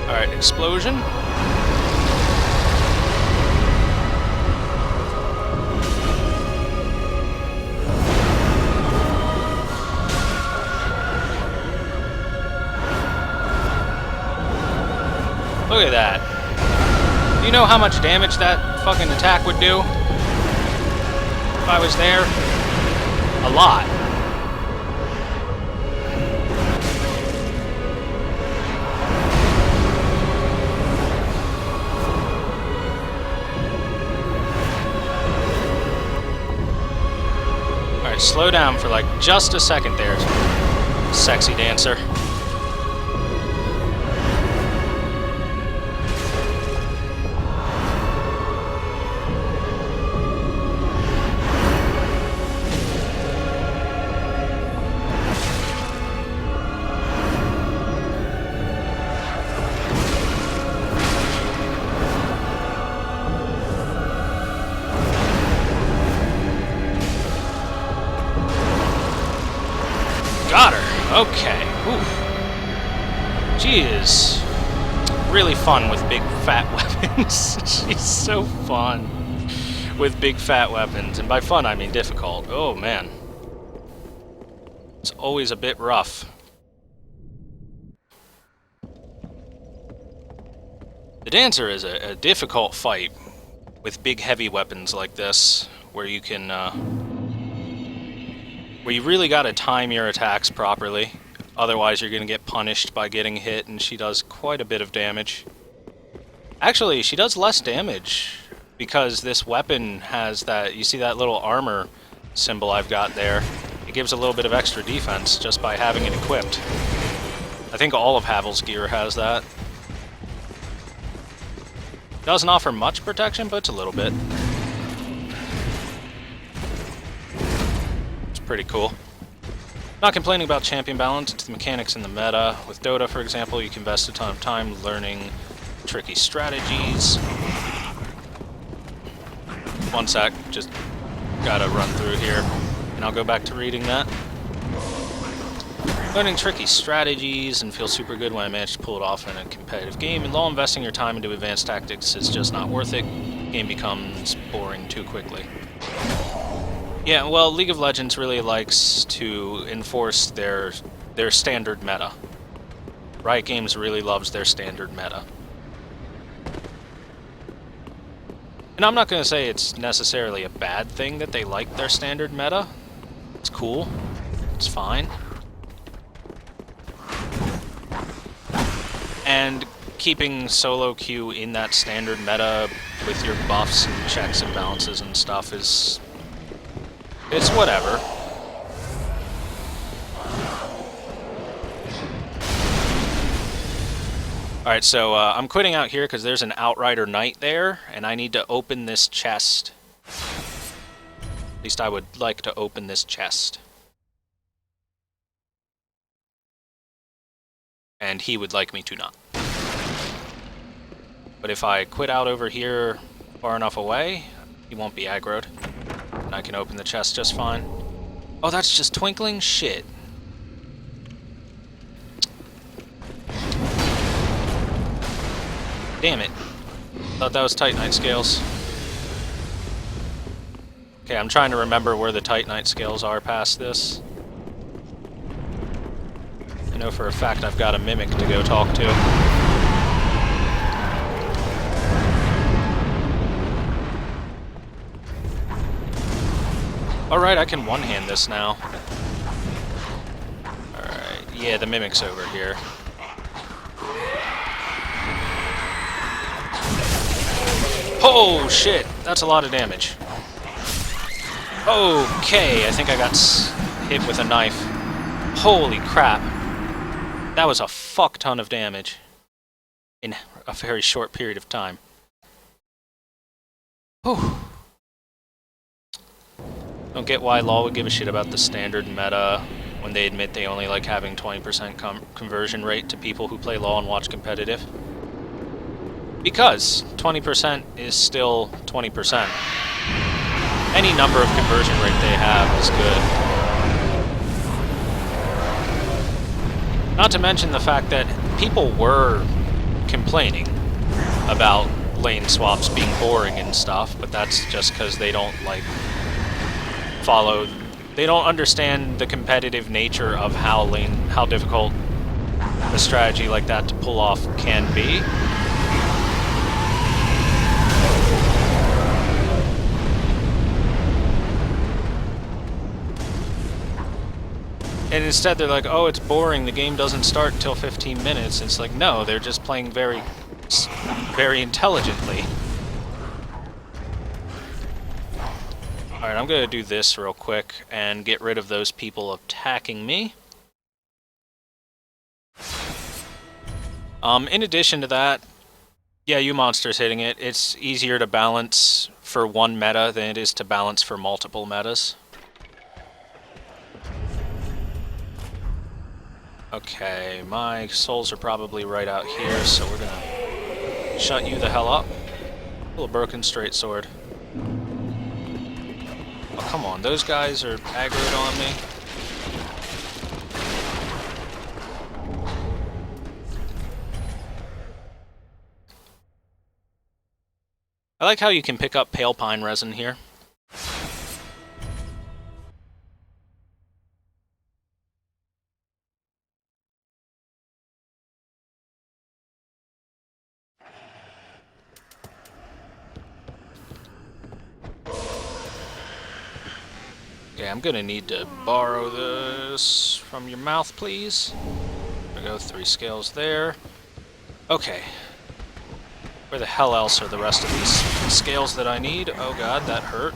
Alright, explosion. Look at that. Do you know how much damage that fucking attack would do? If I was there? A lot. Alright, slow down for like just a second there, sexy Dancer. Got her! Okay. Ooh. She is really fun with big fat weapons. She's so fun with big fat weapons. And by fun, I mean difficult. Oh, man. It's always a bit rough. The Dancer is a difficult fight with big heavy weapons like this, where you can, where you really gotta time your attacks properly. Otherwise you're gonna get punished by getting hit, and she does quite a bit of damage. Actually, she does less damage, because this weapon has that, you see that little armor symbol I've got there? It gives a little bit of extra defense just by having it equipped. I think all of Havel's gear has that. Doesn't offer much protection, but it's a little bit. It's pretty cool. Not complaining about champion balance, it's the mechanics in the meta. With Dota, for example, you can invest a ton of time learning tricky strategies. One sec, just gotta run through here, and I'll go back to reading that. Learning tricky strategies and feel super good when I manage to pull it off in a competitive game. And while investing your time into advanced tactics is just not worth it, the game becomes boring too quickly. Yeah, well, League of Legends really likes to enforce their standard meta. Riot Games really loves their standard meta. And I'm not going to say it's necessarily a bad thing that they like their standard meta. It's cool. It's fine. And keeping solo queue in that standard meta with your buffs and checks and balances and stuff is... it's whatever. Alright, so I'm quitting out here because there's an Outrider Knight there, and I need to open this chest. At least I would like to open this chest. And he would like me to not. But if I quit out over here far enough away, he won't be aggroed. And I can open the chest just fine. Oh, that's just twinkling? Shit. Damn it. Thought that was Titanite scales. Okay, I'm trying to remember where the Titanite scales are past this. I know for a fact I've got a Mimic to go talk to. Alright, I can one-hand this now. Alright, yeah, the Mimic's over here. Oh, shit! That's a lot of damage. Okay, I think I got hit with a knife. Holy crap. That was a fuck ton of damage in a very short period of time. Whew. Don't get why LoL would give a shit about the standard meta when they admit they only like having 20% conversion rate to people who play LoL and watch competitive. Because 20% is still 20%. Any number of conversion rate they have is good. Not to mention the fact that people were complaining about lane swaps being boring and stuff, but that's just because they don't, like, they don't understand the competitive nature of how difficult a strategy like that to pull off can be. And instead they're like, oh, it's boring, the game doesn't start until 15 minutes. It's like, no, they're just playing very intelligently. Alright, I'm gonna do this real quick and get rid of those people attacking me. In addition to that, yeah, you monsters hitting it, it's easier to balance for one meta than it is to balance for multiple metas. Okay, my souls are probably right out here, so we're gonna shut you the hell up. Little broken straight sword. Oh, come on, those guys are aggroed on me. I like how you can pick up pale pine resin here. Okay, I'm gonna need to borrow this from your mouth, please. There we go, 3 scales there. Okay. Where the hell else are the rest of these scales that I need? Oh god, that hurt.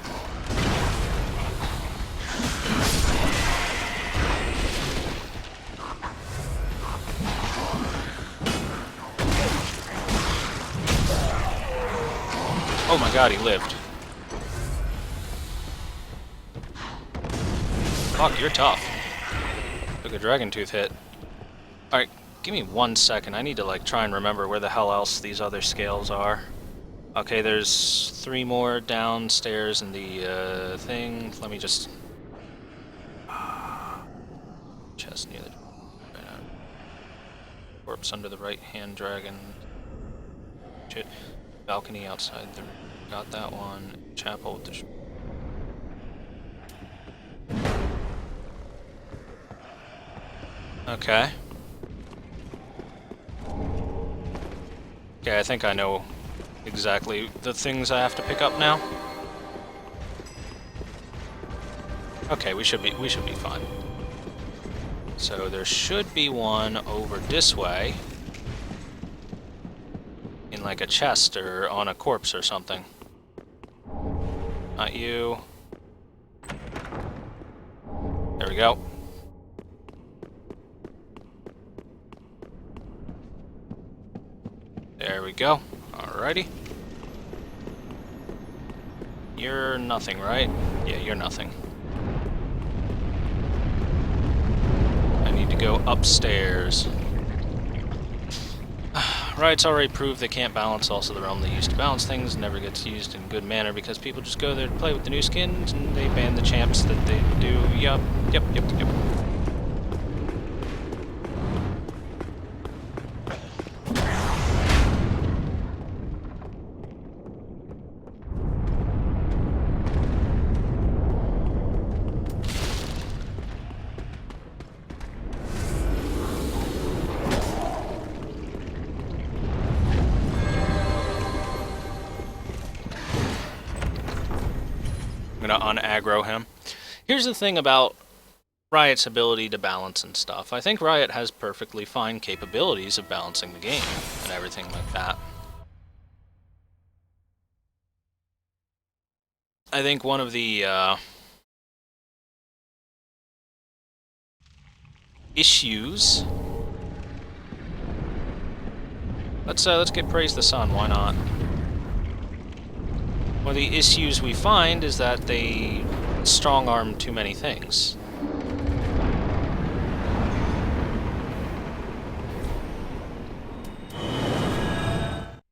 Oh my god, he lived. Fuck, you're tough. Took a dragon tooth hit. Alright, give me 1 second. I need to, like, try and remember where the hell else these other scales are. Okay, there's 3 more downstairs in the, thing. Let me just... Chest near the... Corpse under the right-hand dragon. Shit. Balcony outside the... Got that one. Chapel with the... Okay. Okay, I think I know exactly the things I have to pick up now. Okay, we should be fine. So there should be one over this way. In like a chest or on a corpse or something. Not you. There we go. There we go. Alrighty. You're nothing, right? Yeah, you're nothing. I need to go upstairs. Riot's already proved they can't balance also the realm they used to balance things, never gets used in good manner because people just go there to play with the new skins and they ban the champs that they do. Yup. I'm gonna un-aggro him. Here's the thing about Riot's ability to balance and stuff. I think Riot has perfectly fine capabilities of balancing the game and everything like that. I think one of the issues... Let's get Praise the Sun, why not? One of the issues we find is that they strong-arm too many things.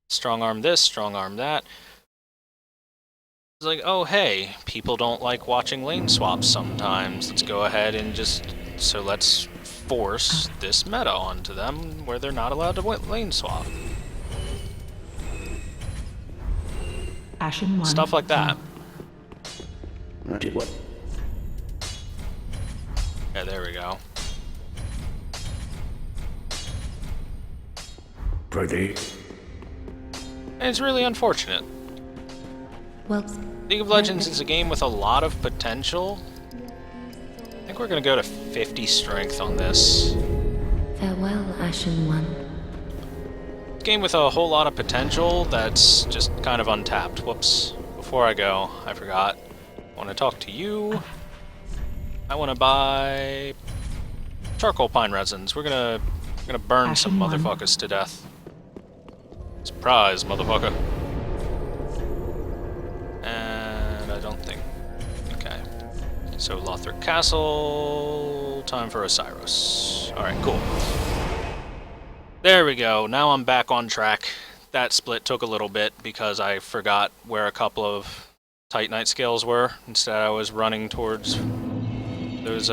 Strong-arm this, strong-arm that. It's like, oh hey, people don't like watching lane swaps sometimes. Let's go ahead and just... So let's force this meta onto them where they're not allowed to lane swap. Ashen 1. Stuff like that. What? Yeah, there we go. Pretty. And it's really unfortunate. Well, League of Legends is a game with a lot of potential. I think we're gonna go to 50 strength on this. farewell, Ashen One. Game with a whole lot of potential that's just kind of untapped. Whoops. Before I go, I forgot. I want to talk to you. I want to buy charcoal pine resins. We're gonna burn some Ashen one. motherfuckers to death. Surprise, motherfucker. And I don't think... Okay. So Lothric Castle... Time for Oceiros. Alright, cool. There we go. Now I'm back on track. That split took a little bit because I forgot where a couple of Titanite scales were. Instead I was running towards those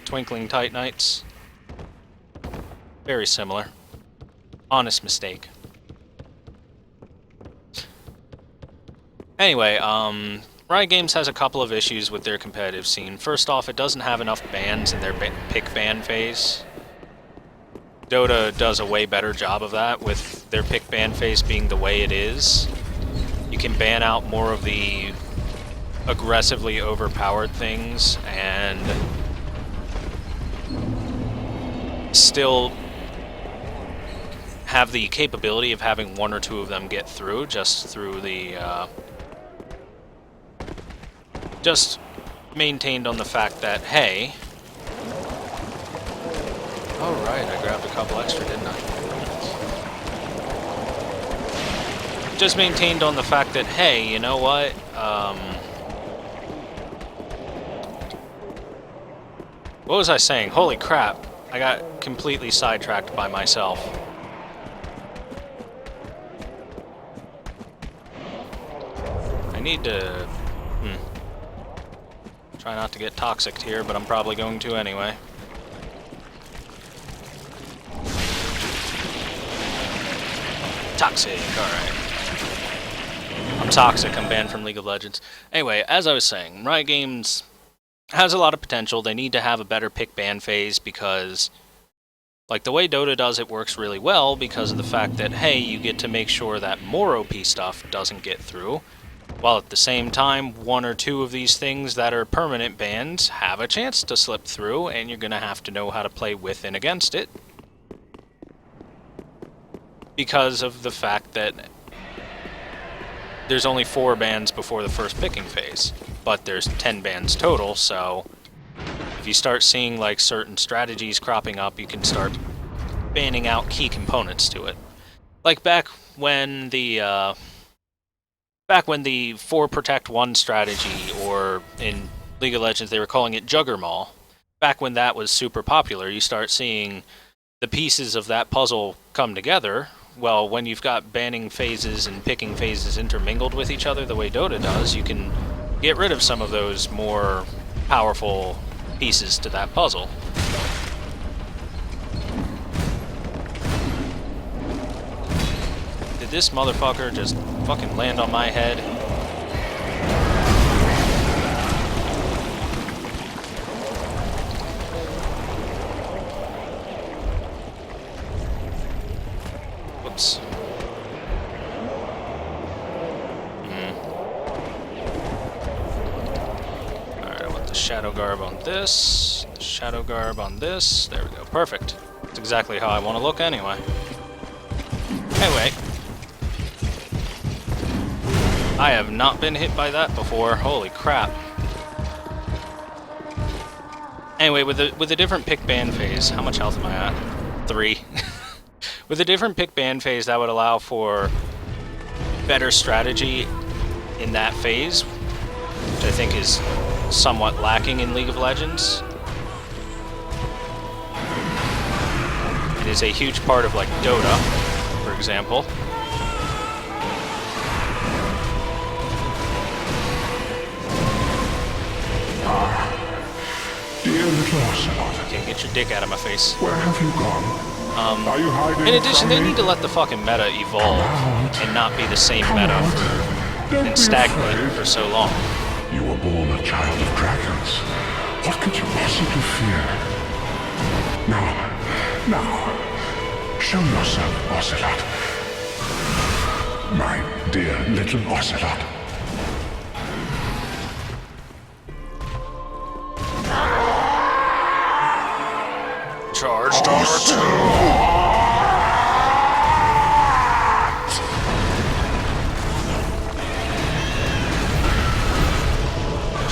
twinkling Titanites. Very similar. Honest mistake. Anyway, Riot Games has a couple of issues with their competitive scene. First off, it doesn't have enough bans in their pick ban phase. Dota does a way better job of that, with their pick ban phase being the way it is. You can ban out more of the aggressively overpowered things and still have the capability of having one or two of them get through just through the just maintained on the fact that, hey, oh right, I grabbed a couple extra, didn't I? Just maintained on the fact that, hey, you know what? What was I saying? Holy crap. I got completely sidetracked by myself. I need to... try not to get toxic here, but I'm probably going to anyway. Toxic, alright. I'm toxic, I'm banned from League of Legends. Anyway, as I was saying, Riot Games has a lot of potential. They need to have a better pick ban phase because, like, the way Dota does it works really well because of the fact that, hey, you get to make sure that more OP stuff doesn't get through, while at the same time, one or two of these things that are permanent bans have a chance to slip through, and you're going to have to know how to play with and against it. Because of the fact that there's only 4 bans before the first picking phase, but there's 10 bans total, so if you start seeing like certain strategies cropping up, you can start banning out key components to it. Like back when the 4 protect 1 strategy, or in League of Legends they were calling it Juggermaw, back when that was super popular, you start seeing the pieces of that puzzle come together. Well, when you've got banning phases and picking phases intermingled with each other the way Dota does, you can get rid of some of those more powerful pieces to that puzzle. Did this motherfucker just fucking land on my head? Whoops. Alright, I want the Shadow Garb on this, the Shadow Garb on this. There we go, perfect. That's exactly how I want to look anyway. Anyway. I have not been hit by that before, holy crap. Anyway, with a different pick ban phase, how much health am I at? 3. With a different pick ban phase, that would allow for better strategy in that phase, which I think is somewhat lacking in League of Legends. It is a huge part of, like, Dota, for example. Dear little Ocelot, Okay, get your dick out of my face. where have you gone? Are you hiding In addition, from they me? need to let the fucking meta evolve and not be the same meta Don't and be stagnate afraid. for so long. You were born a child of dragons. What could you possibly fear? Now, show yourself, Ocelot. My dear little Ocelot. Charge Dota 2!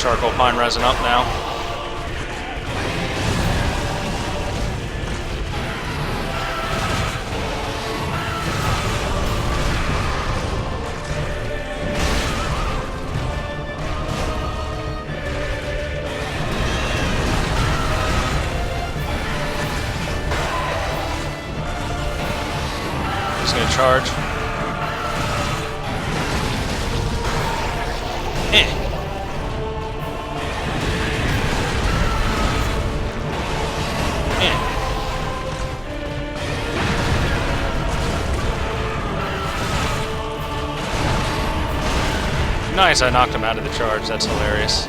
Charcoal Pine resin up now. He's gonna charge. Nice, I knocked him out of the charge. That's hilarious.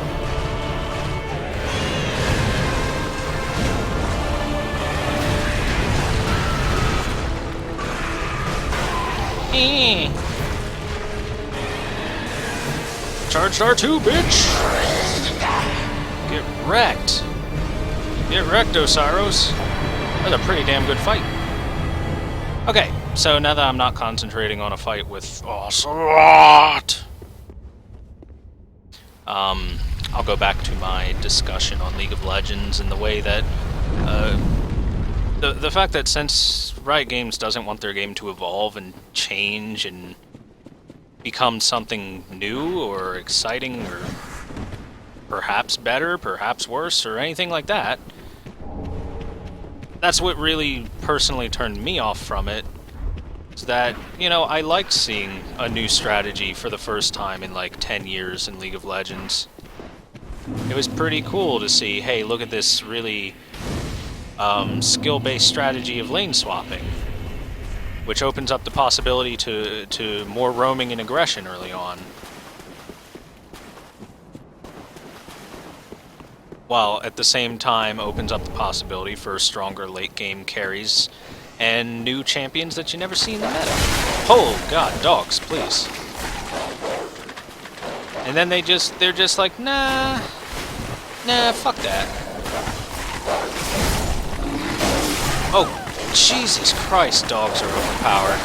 Charged R2, bitch! Get wrecked. Get wrecked, Oceiros. That was a pretty damn good fight. Okay, so now that I'm not concentrating on a fight with Ocelot, I'll go back to my discussion on League of Legends and the way that the fact that since Riot Games doesn't want their game to evolve and change and become something new or exciting or perhaps better, perhaps worse, or anything like that, that's what really personally turned me off from it. Is that, you know, I liked seeing a new strategy for the first time in like 10 years in League of Legends. It was pretty cool to see, hey, look at this really skill-based strategy of lane swapping, which opens up the possibility to more roaming and aggression early on. While at the same time opens up the possibility for stronger late-game carries and new champions that you never see in the meta. Oh god, dogs, please. And then they're just like, nah, fuck that. Oh, Jesus Christ, dogs are overpowered.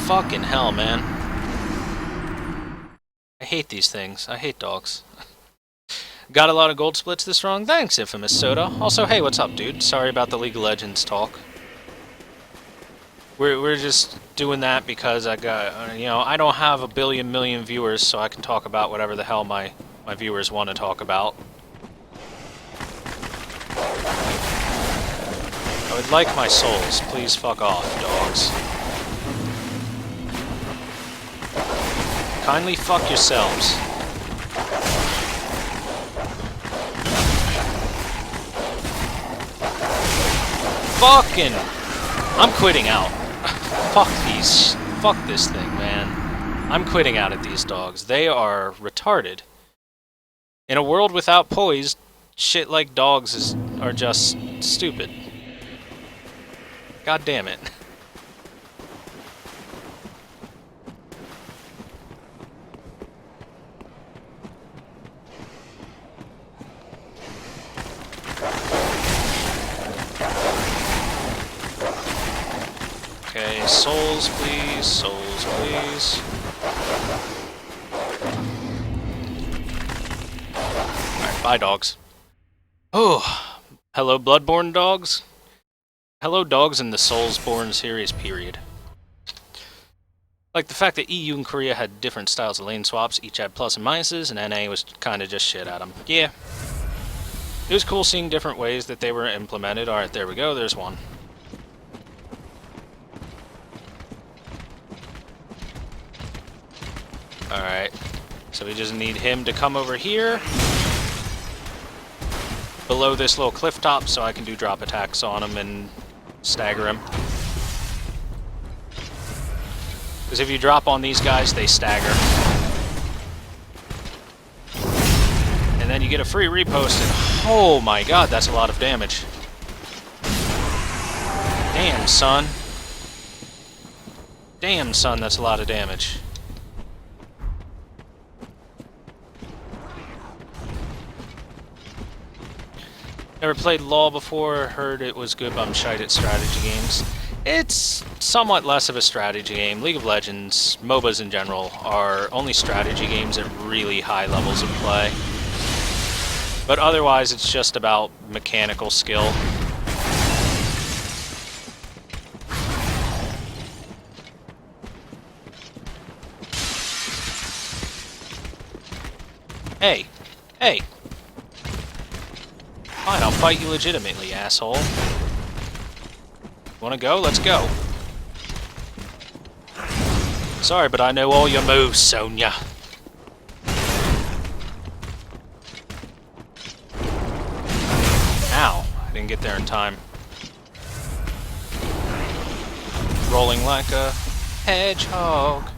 Fucking hell, man. I hate these things. I hate dogs. Got a lot of gold splits this wrong? Thanks, Infamous Soda. Also, hey, what's up, dude? Sorry about the League of Legends talk. We're just doing that because I got, you know, I don't have a million viewers, so I can talk about whatever the hell my viewers want to talk about. I would like my souls. Please fuck off, dogs. Kindly fuck yourselves. Fucking... I'm quitting out. Fuck these... Fuck this thing, man. I'm quitting out at these dogs. They are retarded. In a world without poise, shit like dogs are just stupid. God damn it. Okay, souls please, souls please. Alright, bye dogs. Oh, hello Bloodborne dogs. Hello dogs in the Soulsborne series, period. Like the fact that EU and Korea had different styles of lane swaps, each had plus and minuses, and NA was kinda just shit at them. Yeah. It was cool seeing different ways that they were implemented. Alright, there we go, there's one. Alright, so we just need him to come over here, below this little cliff top, so I can do drop attacks on him and stagger him. Because if you drop on these guys, they stagger. And then you get a free repost, and oh my god, that's a lot of damage. Damn, son. Damn, son, that's a lot of damage. Never played LoL before, heard it was good, but I'm shite at strategy games. It's somewhat less of a strategy game. League of Legends, MOBAs in general, are only strategy games at really high levels of play. But otherwise, it's just about mechanical skill. Hey! Hey! Fine, I'll fight you legitimately, asshole. Wanna go? Let's go. Sorry, but I know all your moves, Sonya. Ow. I didn't get there in time. Rolling like a hedgehog.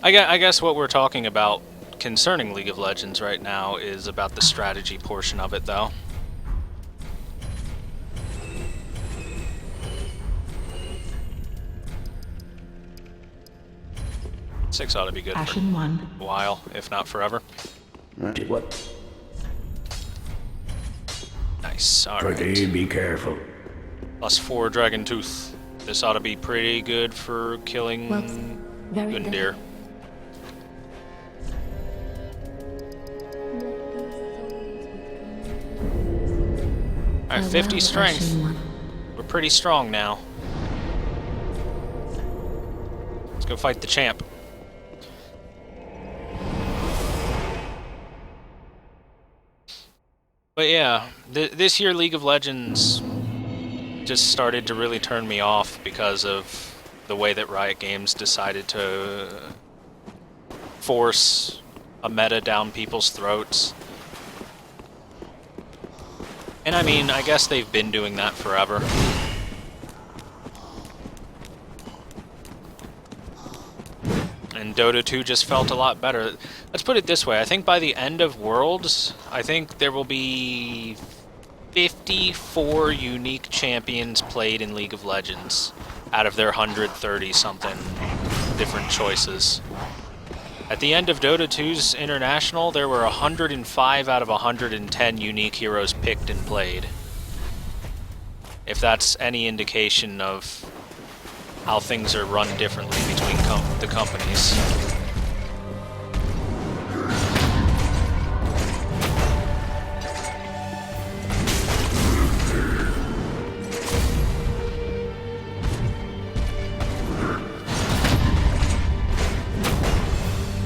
I guess what we're talking about concerning League of Legends right now is about the strategy portion of it, though. Six ought to be good for Ashen 1. a while, if not forever. What? Nice. All Pretty, right. be careful. +4 Dragon Tooth. This ought to be pretty good for killing Well, very good. Gundyr. Alright, 50 strength. Ashen One. We're pretty strong now. Let's go fight the champ. But yeah, this year League of Legends just started to really turn me off because of the way that Riot Games decided to force a meta down people's throats. And I mean, I guess they've been doing that forever. And Dota 2 just felt a lot better. Let's put it this way, I think by the end of Worlds, I think there will be 54 unique champions played in League of Legends out of their 130-something different choices. At the end of Dota 2's International, there were 105 out of 110 unique heroes picked and played. If that's any indication of how things are run differently between the companies.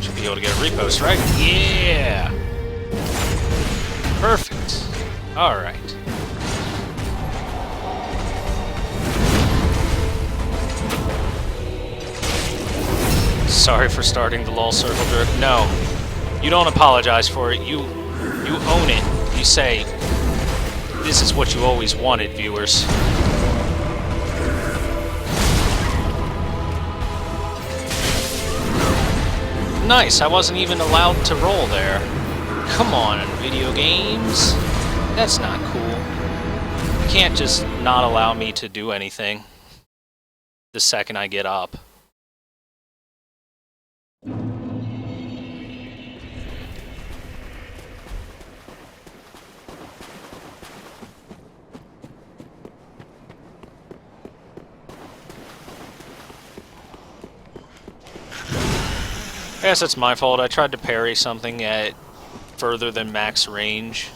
Should be able to get a repost, right? Yeah! Perfect. Alright. Sorry for starting the LOL circle jerk. No, you don't apologize for it. You own it. You say, this is what you always wanted, viewers. Nice, I wasn't even allowed to roll there. Come on, video games. That's not cool. You can't just not allow me to do anything the second I get up. I guess it's my fault. I tried to parry something at further than max range.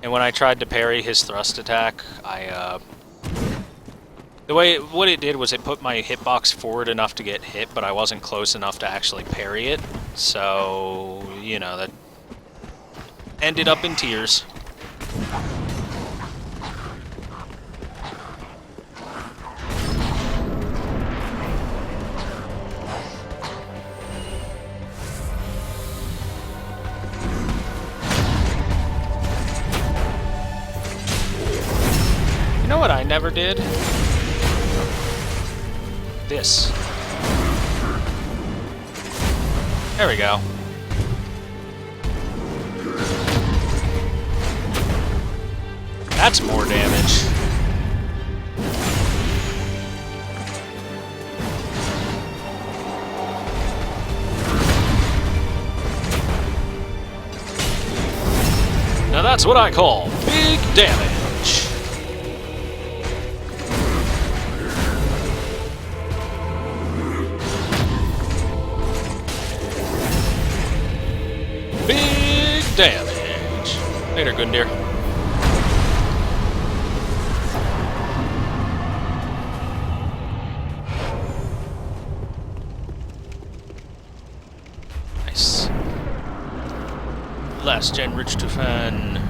And when I tried to parry his thrust attack, what it did was it put my hitbox forward enough to get hit, but I wasn't close enough to actually parry it. So, you know, that ended up in tears. You know what I never did? This. There we go. That's more damage. Now that's what I call big damage. Big damage. Later, Gundyr. Nice. Last gen Rich to fan.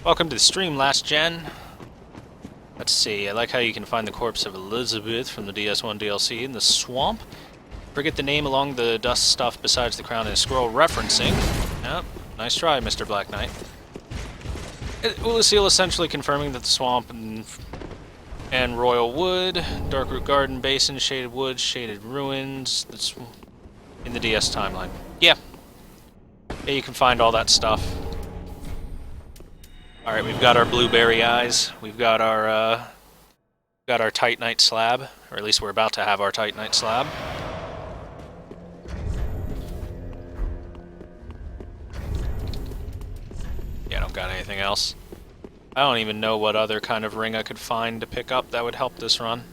Welcome to the stream, Last Gen. Let's see, I like how you can find the corpse of Elizabeth from the DS1 DLC in the swamp. Forget the name along the dust stuff besides the crown and a scroll referencing. Yep, nice try, Mr. Black Knight. Lucille essentially confirming that the swamp and And Royal Wood, Darkroot Garden, Basin, Shaded Woods, Shaded Ruins. That's in the DS timeline. Yeah. Yeah, you can find all that stuff. Alright, we've got our blueberry eyes. We've got our Titanite slab. Or at least we're about to have our Titanite slab. Yeah, I don't got anything else. I don't even know what other kind of ring I could find to pick up that would help this run.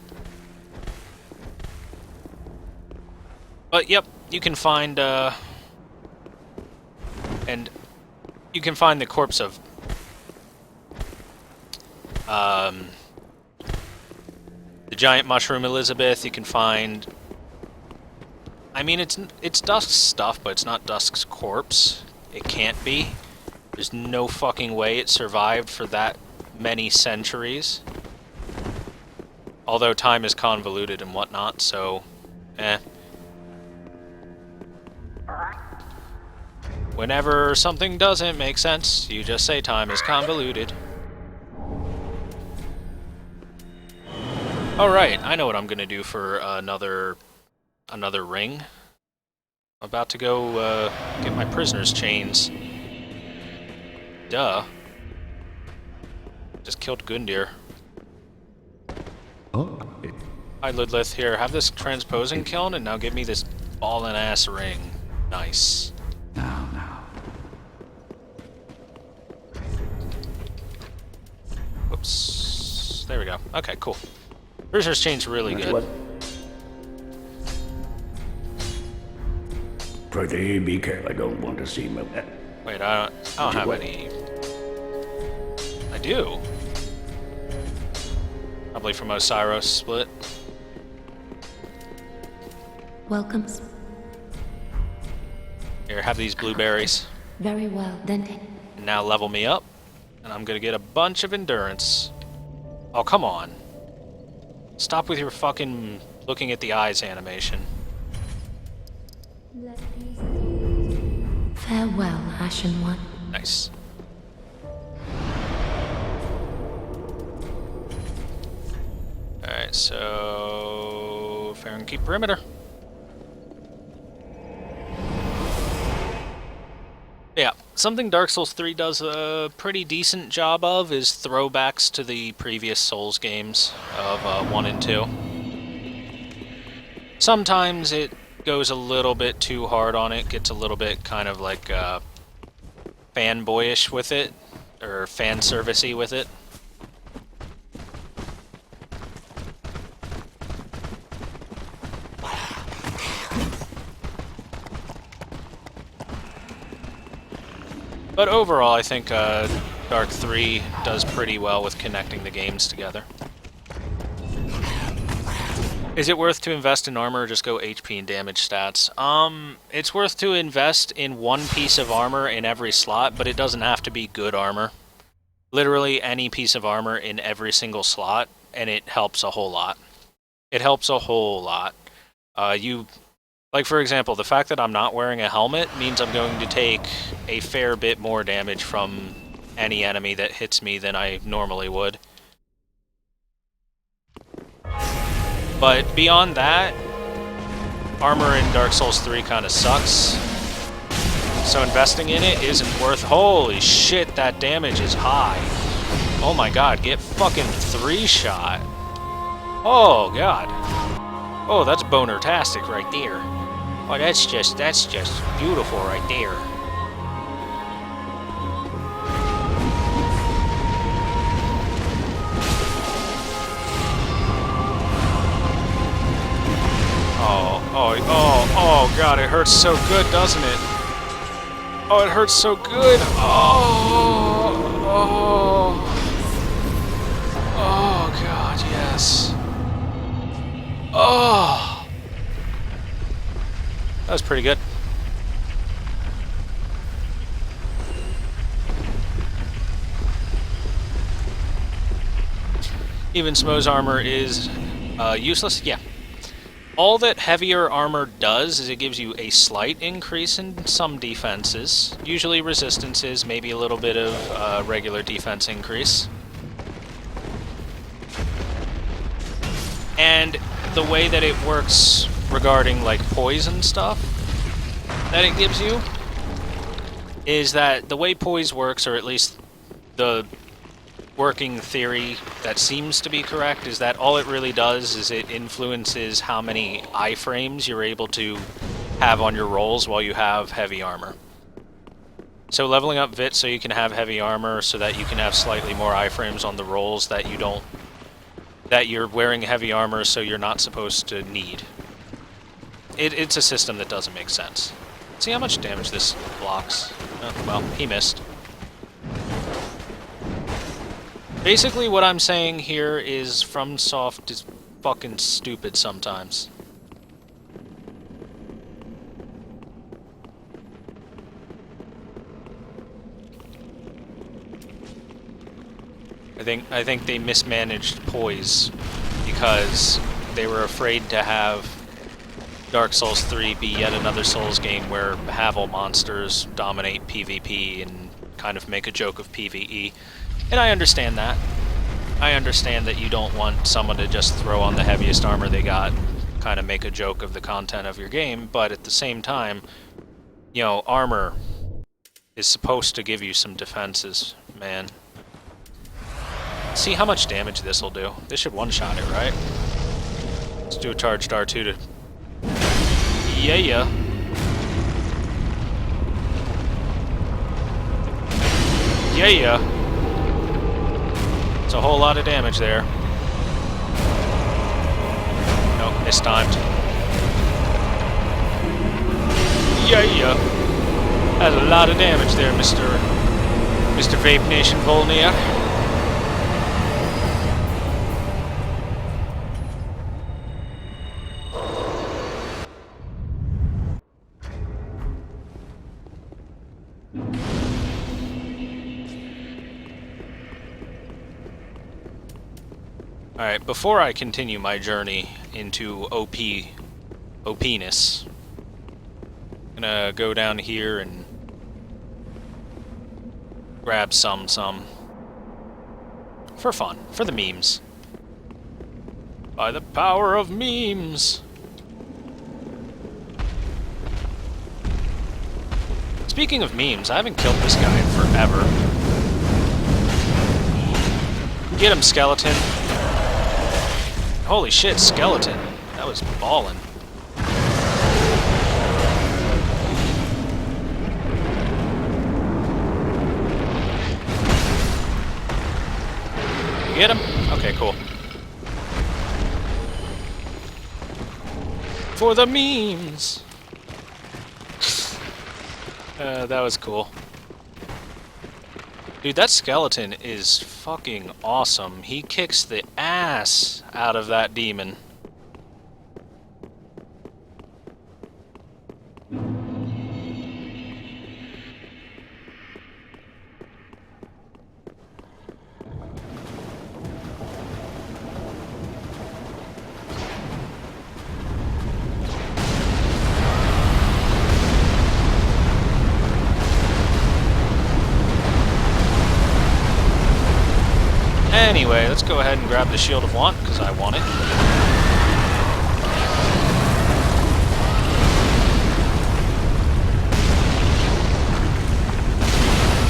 But yep, you can find and you can find the corpse of the giant mushroom Elizabeth. You can find, I mean, it's Dusk's stuff, but it's not Dusk's corpse. It can't be. There's no fucking way it survived for that many centuries. Although time is convoluted and whatnot, so, Whenever something doesn't make sense, you just say time is convoluted. Alright, I know what I'm gonna do for another ring. I'm about to go get my prisoner's chains. Duh. Just killed Gundyr. Oh. Hi, Lidlith. Here, have this transposing kiln, and now give me this ballin'-ass ring. Nice. Now. Oops. There we go. Okay, cool. Prisoner's chain's really good. What? Pretty be careful. I don't want to see my... Wait, I don't have any... I do. Probably from Oceiros split. Welcome. Here, have these blueberries. Very well, then. And now level me up, and I'm gonna get a bunch of endurance. Oh, come on. Stop with your fucking looking at the eyes animation. Farewell, Ashen One. Nice. Alright, so... Fahrenkeep perimeter. Yeah, something Dark Souls 3 does a pretty decent job of is throwbacks to the previous Souls games of 1 and 2. Sometimes it goes a little bit too hard on it, gets a little bit kind of like fanboyish with it, or fan servicey with it. But overall, I think Dark 3 does pretty well with connecting the games together. Is it worth to invest in armor or just go HP and damage stats? It's worth to invest in one piece of armor in every slot, but it doesn't have to be good armor. Literally any piece of armor in every single slot, and it helps a whole lot. It helps a whole lot. Like, for example, the fact that I'm not wearing a helmet means I'm going to take a fair bit more damage from any enemy that hits me than I normally would. But beyond that, armor in Dark Souls 3 kind of sucks. So investing in it isn't worth... Holy shit, that damage is high. Oh my god, get fucking 3-shot. Oh god. Oh, that's boner-tastic right there. Oh, that's just beautiful right there. Oh, god, it hurts so good, doesn't it? Oh, it hurts so good. Oh, god, yes. Oh. That was pretty good. Even Smo's armor is useless? Yeah. All that heavier armor does is it gives you a slight increase in some defenses, usually resistances, maybe a little bit of regular defense increase. And the way that it works regarding, like, poison stuff that it gives you is that the way poise works, or at least the working theory that seems to be correct, is that all it really does is it influences how many iframes you're able to have on your rolls while you have heavy armor. So leveling up Vit so you can have heavy armor, so that you can have slightly more iframes on the rolls that you don't... that you're wearing heavy armor so you're not supposed to need. It's a system that doesn't make sense. See how much damage this blocks? Oh, well, he missed. Basically what I'm saying here is FromSoft is fucking stupid sometimes. I think they mismanaged poise because they were afraid to have Dark Souls 3 be yet another Souls game where Havel monsters dominate PvP and kind of make a joke of PvE. And I understand that. I understand that you don't want someone to just throw on the heaviest armor they got, kind of make a joke of the content of your game, but at the same time, you know, armor is supposed to give you some defenses, man. See how much damage this will do. This should one-shot it, right? Let's do a charged R2 to... Yeah. Yeah. It's a whole lot of damage there. Nope, mistimed. Yeah. That's a lot of damage there, Mr. Vape Nation Volnir. Alright, before I continue my journey into OP-ness, I'm gonna go down here and grab some. For fun, for the memes. By the power of memes! Speaking of memes, I haven't killed this guy in forever. Get him, skeleton. Holy shit, skeleton. That was ballin'. Get him? Okay, cool. For the memes! That was cool. Dude, that skeleton is fucking awesome. He kicks the ass out of that demon. Anyway, let's go ahead and grab the Shield of Want, because I want it.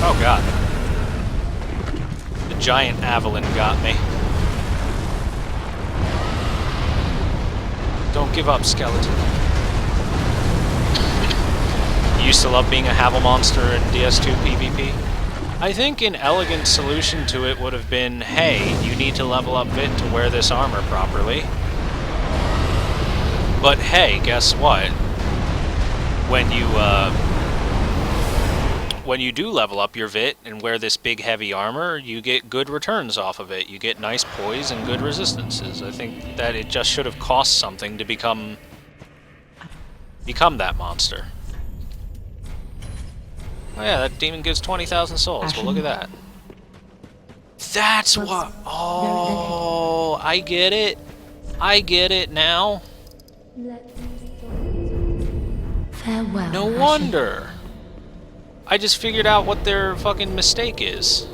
Oh god. The giant Avalon got me. Don't give up, skeleton. You used to love being a Havel monster in DS2 PvP? I think an elegant solution to it would have been, hey, you need to level up Vit to wear this armor properly. But hey, guess what? When you do level up your Vit and wear this big heavy armor, you get good returns off of it. You get nice poise and good resistances. I think that it just should have cost something to become that monster. Oh yeah, that demon gives 20,000 souls. Well, look at that. That's what... Oh, I get it. I get it now. Farewell. No wonder. I just figured out what their fucking mistake is.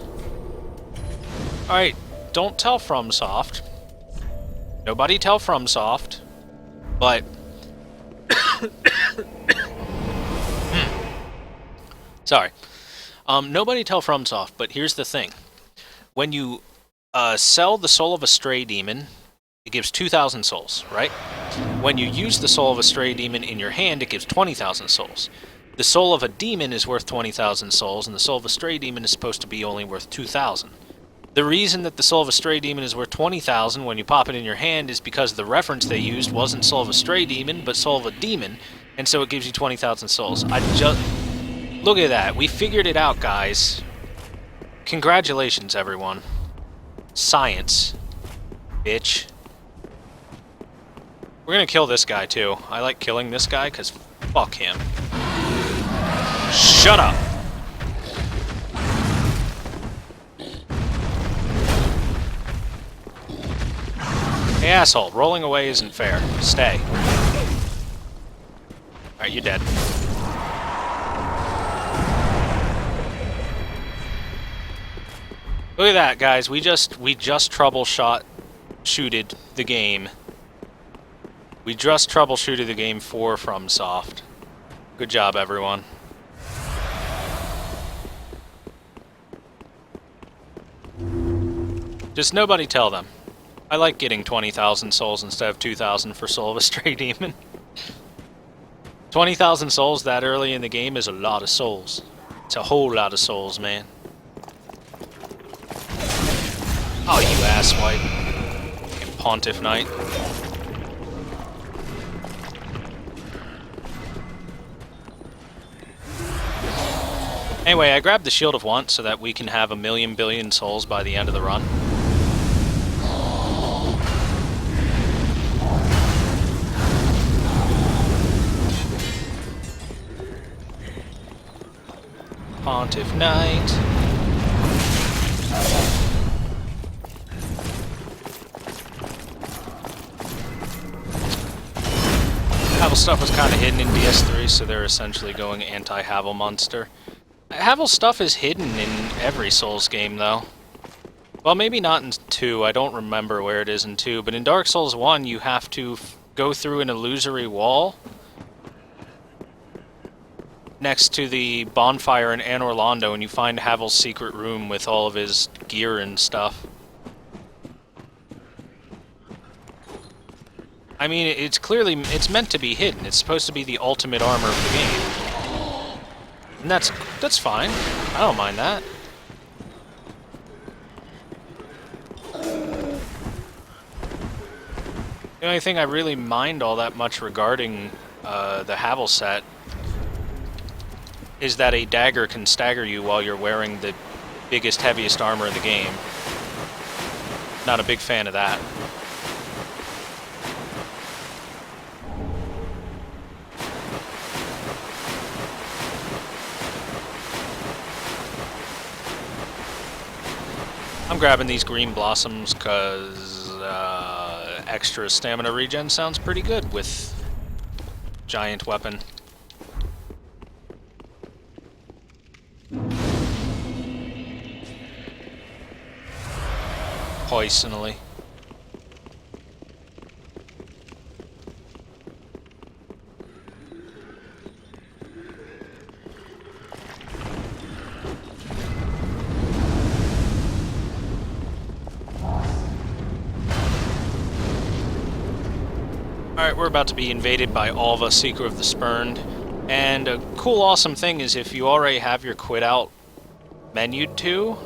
Alright, don't tell FromSoft. Nobody tell FromSoft, but... Sorry. Nobody tell FromSoft, but here's the thing. When you sell the Soul of a Stray Demon, it gives 2,000 souls, right? When you use the Soul of a Stray Demon in your hand, it gives 20,000 souls. The Soul of a Demon is worth 20,000 souls, and the Soul of a Stray Demon is supposed to be only worth 2,000. The reason that the Soul of a Stray Demon is worth 20,000 when you pop it in your hand is because the reference they used wasn't Soul of a Stray Demon, but Soul of a Demon, and so it gives you 20,000 souls. Look at that. We figured it out, guys. Congratulations, everyone. Science. Bitch. We're gonna kill this guy, too. I like killing this guy, because fuck him. Shut up! Hey, asshole. Rolling away isn't fair. Stay. Alright, you're dead. Look at that, guys. We just troubleshooted the game. We just troubleshooted the game for FromSoft. Good job, everyone. Just nobody tell them. I like getting 20,000 souls instead of 2,000 for Soul of a Stray Demon. 20,000 souls that early in the game is a lot of souls. It's a whole lot of souls, man. Oh, you asswipe. Fucking Pontiff Knight. Anyway, I grabbed the Shield of Want so that we can have 1,000,000 billion souls by the end of the run. Pontiff Knight. Havel stuff was kind of hidden in DS3, so they're essentially going anti-Havel monster. Havel stuff is hidden in every Souls game, though. Well, maybe not in 2, I don't remember where it is in 2, but in Dark Souls 1 you have to go through an illusory wall next to the bonfire in Anor Londo, and you find Havel's secret room with all of his gear and stuff. I mean, it's meant to be hidden. It's supposed to be the ultimate armor of the game. And that's fine. I don't mind that. The only thing I really mind all that much regarding the Havel set is that a dagger can stagger you while you're wearing the biggest, heaviest armor in the game. Not a big fan of that. I'm grabbing these green blossoms because extra stamina regen sounds pretty good with giant weapon. Poisonally. Alright, we're about to be invaded by Alva, Seeker of the Spurned. And a cool, awesome thing is if you already have your quit out menued to,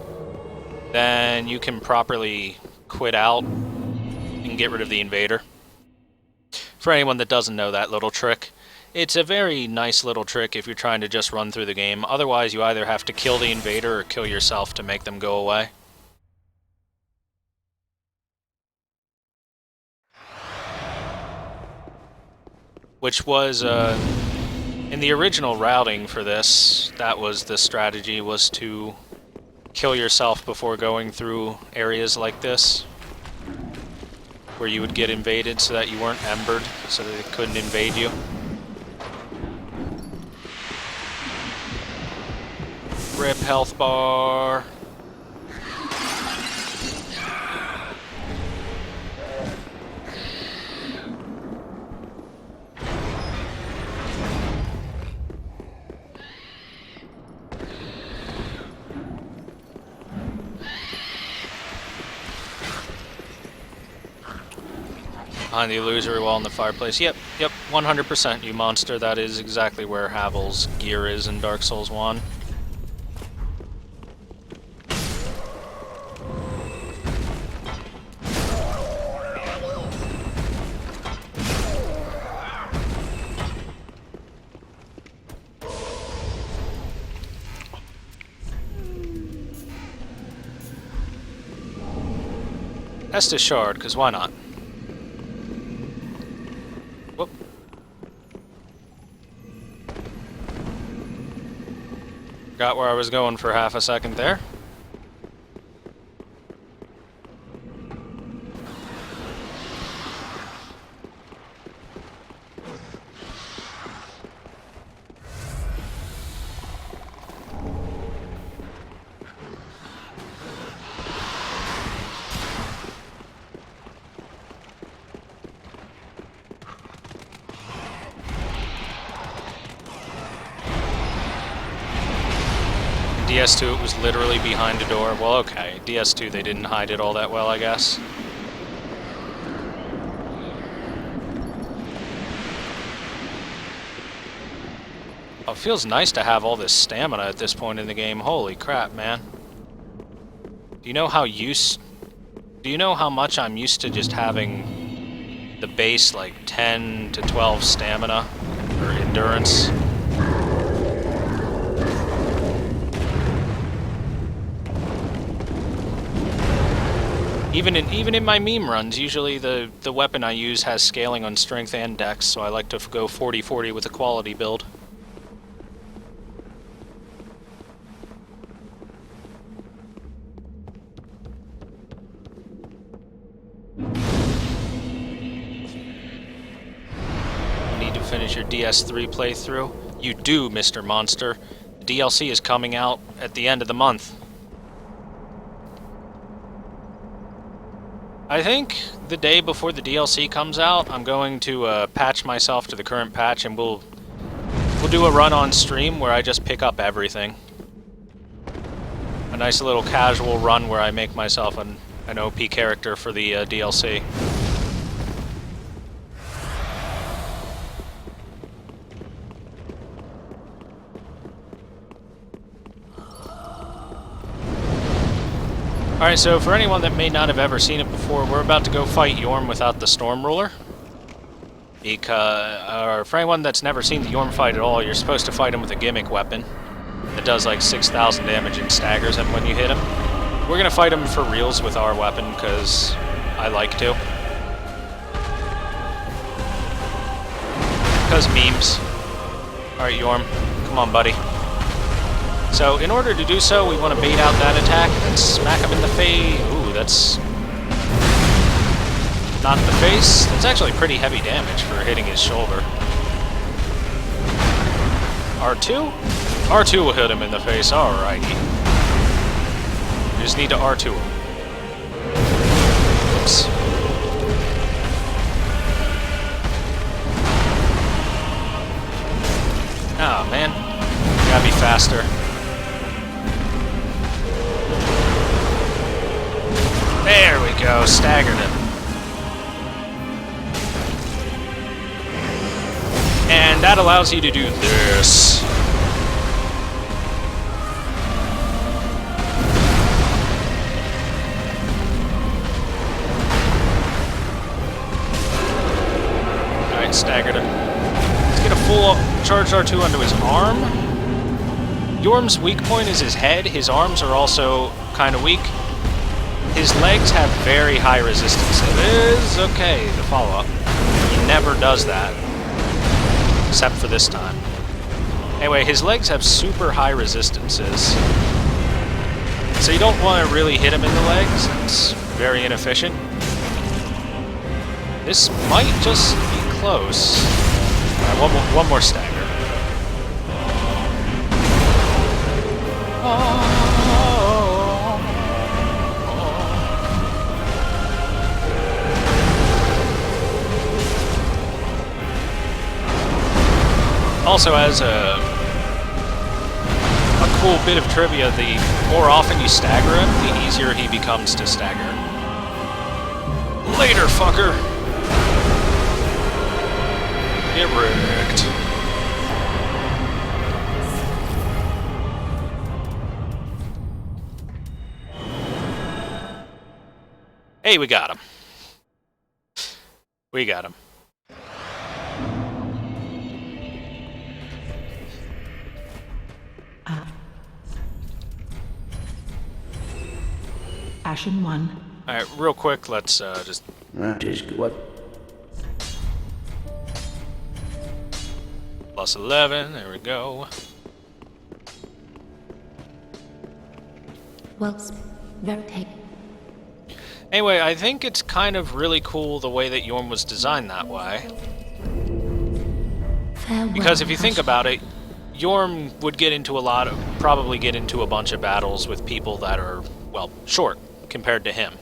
then you can properly quit out and get rid of the invader. For anyone that doesn't know that little trick, it's a very nice little trick if you're trying to just run through the game. Otherwise, you either have to kill the invader or kill yourself to make them go away. Which was, in the original routing for this, that was the strategy, was to kill yourself before going through areas like this, where you would get invaded so that you weren't embered, so that it couldn't invade you. Rip health bar. Behind the illusory wall in the fireplace. Yep, 100%, you monster. That is exactly where Havel's gear is in Dark Souls 1. Estus Shard, because why not? Whoop. Got where I was going for half a second there. DS2, it was literally behind a door. Well, okay. DS2, they didn't hide it all that well, I guess. Oh, it feels nice to have all this stamina at this point in the game. Holy crap, man. Do you know how much I'm used to just having the base, like, 10 to 12 stamina, or endurance? Even in my meme runs, usually the weapon I use has scaling on strength and dex, so I like to go 40-40 with a quality build. Need to finish your DS3 playthrough? You do, Mr. Monster. The DLC is coming out at the end of the month. I think the day before the DLC comes out, I'm going to patch myself to the current patch, and we'll do a run on stream where I just pick up everything. A nice little casual run where I make myself an OP character for the DLC. Alright, so for anyone that may not have ever seen it before, we're about to go fight Yorm without the Storm Ruler. Or for anyone that's never seen the Yorm fight at all, you're supposed to fight him with a Gimmick weapon that does like 6,000 damage and staggers him when you hit him. We're gonna fight him for reals with our weapon, because I like to. Because memes. Alright, Yorm, come on, buddy. So, in order to do so, we want to bait out that attack and smack him in the face. Ooh, that's not the face. That's actually pretty heavy damage for hitting his shoulder. R2? R2 will hit him in the face, alrighty. You just need to R2 him. Oops. Oh, man. You gotta be faster. There we go, staggered him. And that allows you to do this. Alright, staggered him. Let's get a full charge R2 onto his arm. Yorm's weak point is his head. His arms are also kind of weak. His legs have very high resistance. It is okay, the follow-up. He never does that. Except for this time. Anyway, his legs have super high resistances. So you don't want to really hit him in the legs. It's very inefficient. This might just be close. Alright, one more stagger. Also, as a cool bit of trivia, the more often you stagger him, the easier he becomes to stagger. Later, fucker! Get wrecked. Hey, we got him. We got him. Ashen 1. Alright, real quick, let's just... What? Plus 11, there we go. Well, Verite. Anyway, I think it's kind of really cool the way that Yorm was designed that way. Farewell. Because if you think about it, Yorm would probably get into a bunch of battles with people that are, well, short compared to him.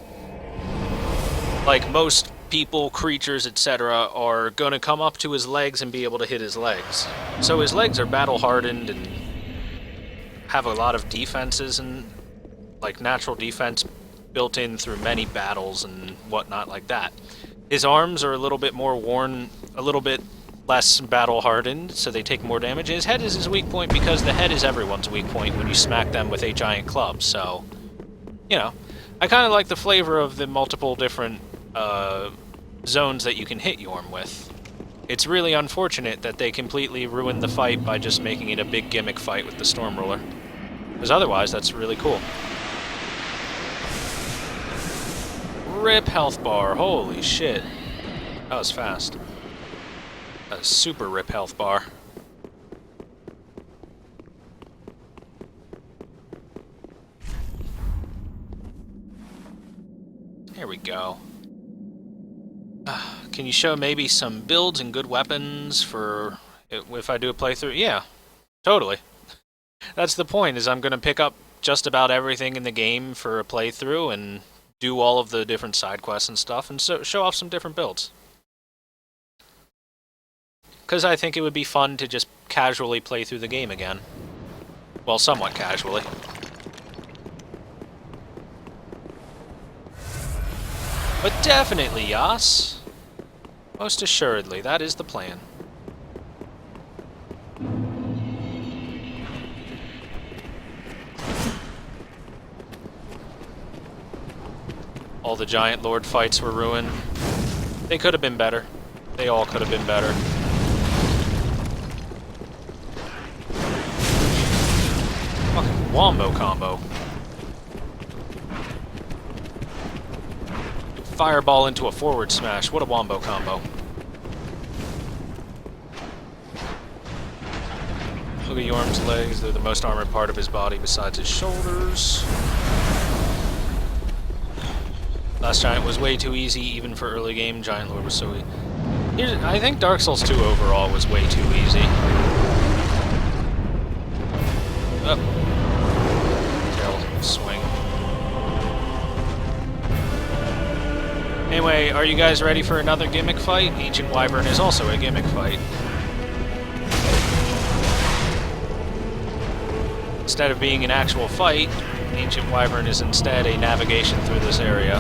Like most people, creatures, etc. are gonna come up to his legs and be able to hit his legs. So his legs are battle hardened and have a lot of defenses and like natural defense built in through many battles and whatnot like that. His arms are a little bit more worn, a little bit less battle hardened, so they take more damage. And his head is his weak point because the head is everyone's weak point when you smack them with a giant club. So, you know, I kind of like the flavor of the multiple different zones that you can hit Yorm with. It's really unfortunate that they completely ruined the fight by just making it a big gimmick fight with the Storm Ruler. Because otherwise, that's really cool. Rip health bar, holy shit. That was fast. A super rip health bar. There we go. Can you show maybe some builds and good weapons for if I do a playthrough? Yeah, totally. That's the point, is I'm going to pick up just about everything in the game for a playthrough and do all of the different side quests and stuff, and so show off some different builds. Because I think it would be fun to just casually play through the game again. Well, somewhat casually. But definitely, Yas. Most assuredly, that is the plan. All the Giant Lord fights were ruined. They could have been better. They all could have been better. Fucking wombo combo. Fireball into a forward smash. What a wombo combo. Look at Yorm's legs. They're the most armored part of his body besides his shoulders. Last Giant was way too easy, even for early game. Giant Lord was so easy. I think Dark Souls 2 overall was way too easy. Up. Tail swing. Anyway, are you guys ready for another gimmick fight? Ancient Wyvern is also a gimmick fight. Instead of being an actual fight, Ancient Wyvern is instead a navigation through this area.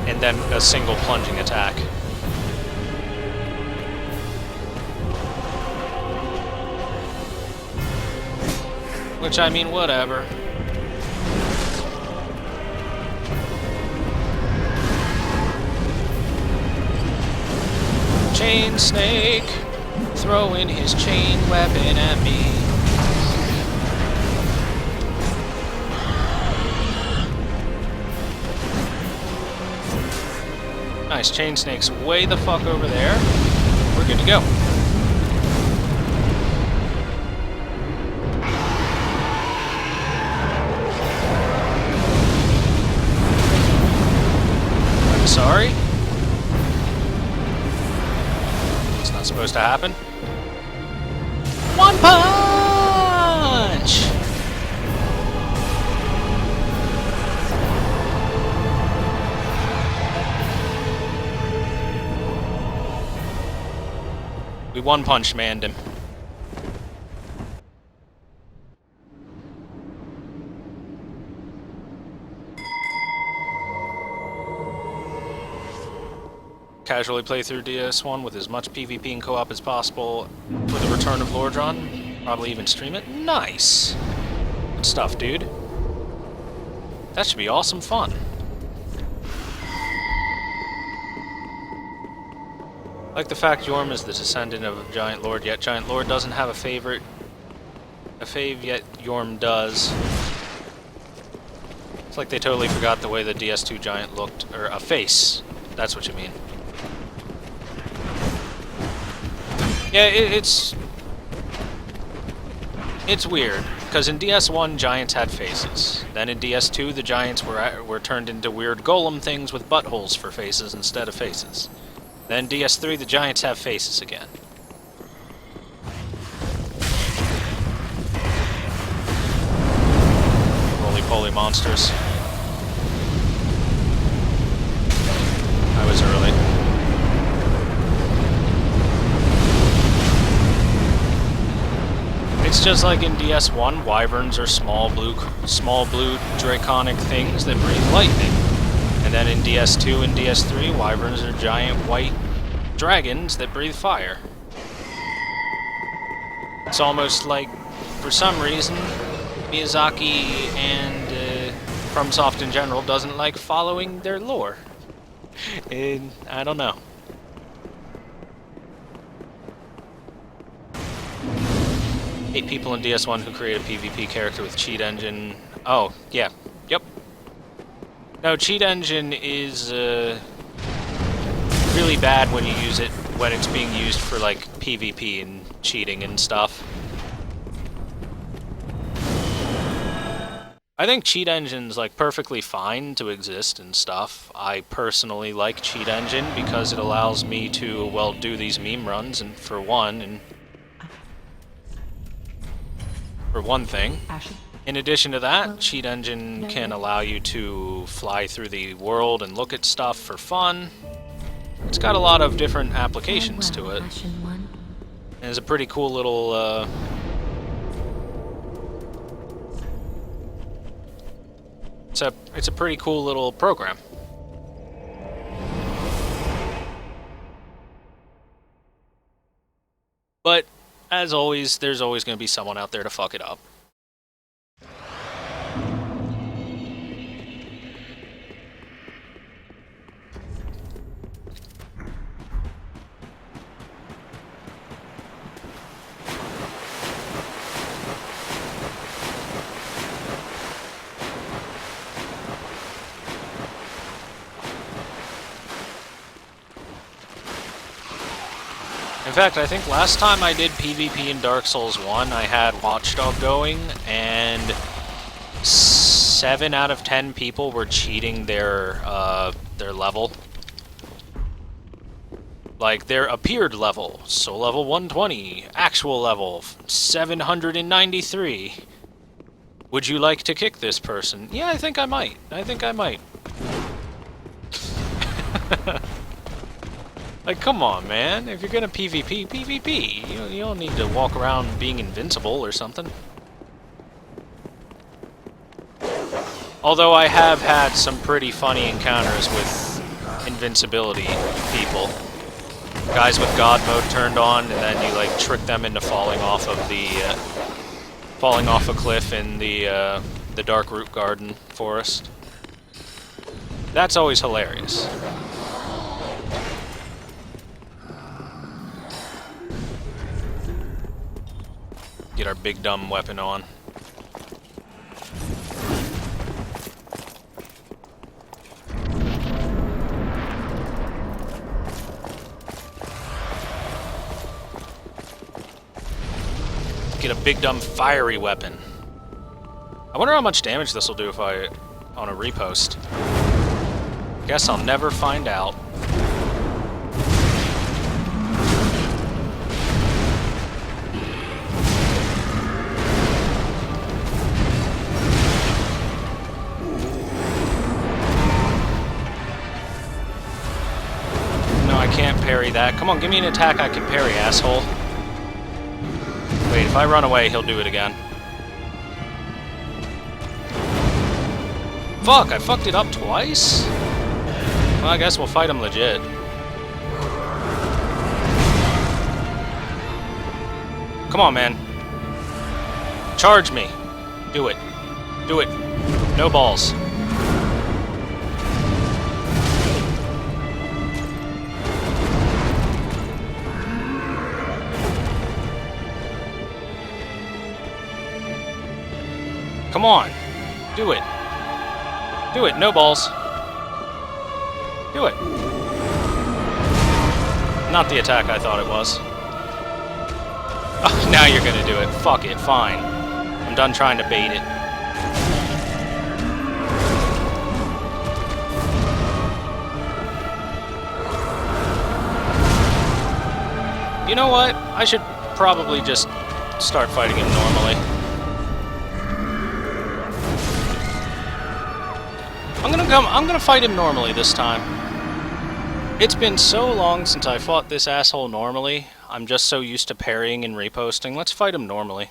And then a single plunging attack. Which, I mean, whatever. Chain Snake, throwing his chain weapon at me. Nice, Chain Snake's way the fuck over there. We're good to go. I'm sorry. It's not supposed to happen. One punch! We one-punch manned him. casually play through DS1 with as much PvP and co-op as possible for the return of Lordron. Probably even stream it. Nice! Good stuff, dude. That should be awesome fun. I like the fact Yorm is the descendant of a Giant Lord, yet Giant Lord doesn't have a favorite. A fave, yet Yorm does. It's like they totally forgot the way the DS2 Giant looked. Or a face. That's what you mean. Yeah, it's weird, because in DS1, giants had faces. Then in DS2, the giants were turned into weird golem things with buttholes for faces instead of faces. Then DS3, the giants have faces again. Roly-poly monsters. I was early. It's just like in DS1, wyverns are small blue draconic things that breathe lightning. And then in DS2 and DS3, wyverns are giant white dragons that breathe fire. It's almost like, for some reason, Miyazaki and FromSoft in general doesn't like following their lore. And I don't know. Eight people in DS1 who create a PvP character with cheat engine. Oh, yeah. Yep. No, cheat engine is really bad when you use it when it's being used for like PvP and cheating and stuff. I think cheat engine's like perfectly fine to exist and stuff. I personally like cheat engine because it allows me to, well, do these meme runs, and for one thing. In addition to that, cheat engine can allow you to fly through the world and look at stuff for fun. It's got a lot of different applications to it. And it's a pretty cool little it's a pretty cool little program. But as always, there's always going to be someone out there to fuck it up. In fact, I think last time I did PvP in Dark Souls 1, I had Watchdog going, and 7 out of 10 people were cheating their level. Like, their appeared level. So level 120, actual level 793. Would you like to kick this person? Yeah, I think I might. I think I might. Like, come on, man. If you're gonna PvP, PvP. You don't need to walk around being invincible or something. Although I have had some pretty funny encounters with invincibility people. Guys with God mode turned on, and then you, like, trick them into falling off of the, falling off a cliff in the Dark Root Garden forest. That's always hilarious. Get our big dumb weapon on. Get a big dumb fiery weapon. I wonder how much damage this will do if I on a repost. Guess I'll never find out. Can't parry that. Come on, give me an attack I can parry, asshole. Wait, if I run away, he'll do it again. Fuck, I fucked it up twice? Well, I guess we'll fight him legit. Come on, man. Charge me. Do it. Do it. No balls. Come on. Do it. Do it. No balls. Do it. Not the attack I thought it was. Oh, now you're gonna do it. Fuck it. Fine. I'm done trying to bait it. You know what? I should probably just start fighting him normally. I'm gonna fight him normally this time. It's been so long since I fought this asshole normally. I'm just so used to parrying and reposting. Let's fight him normally.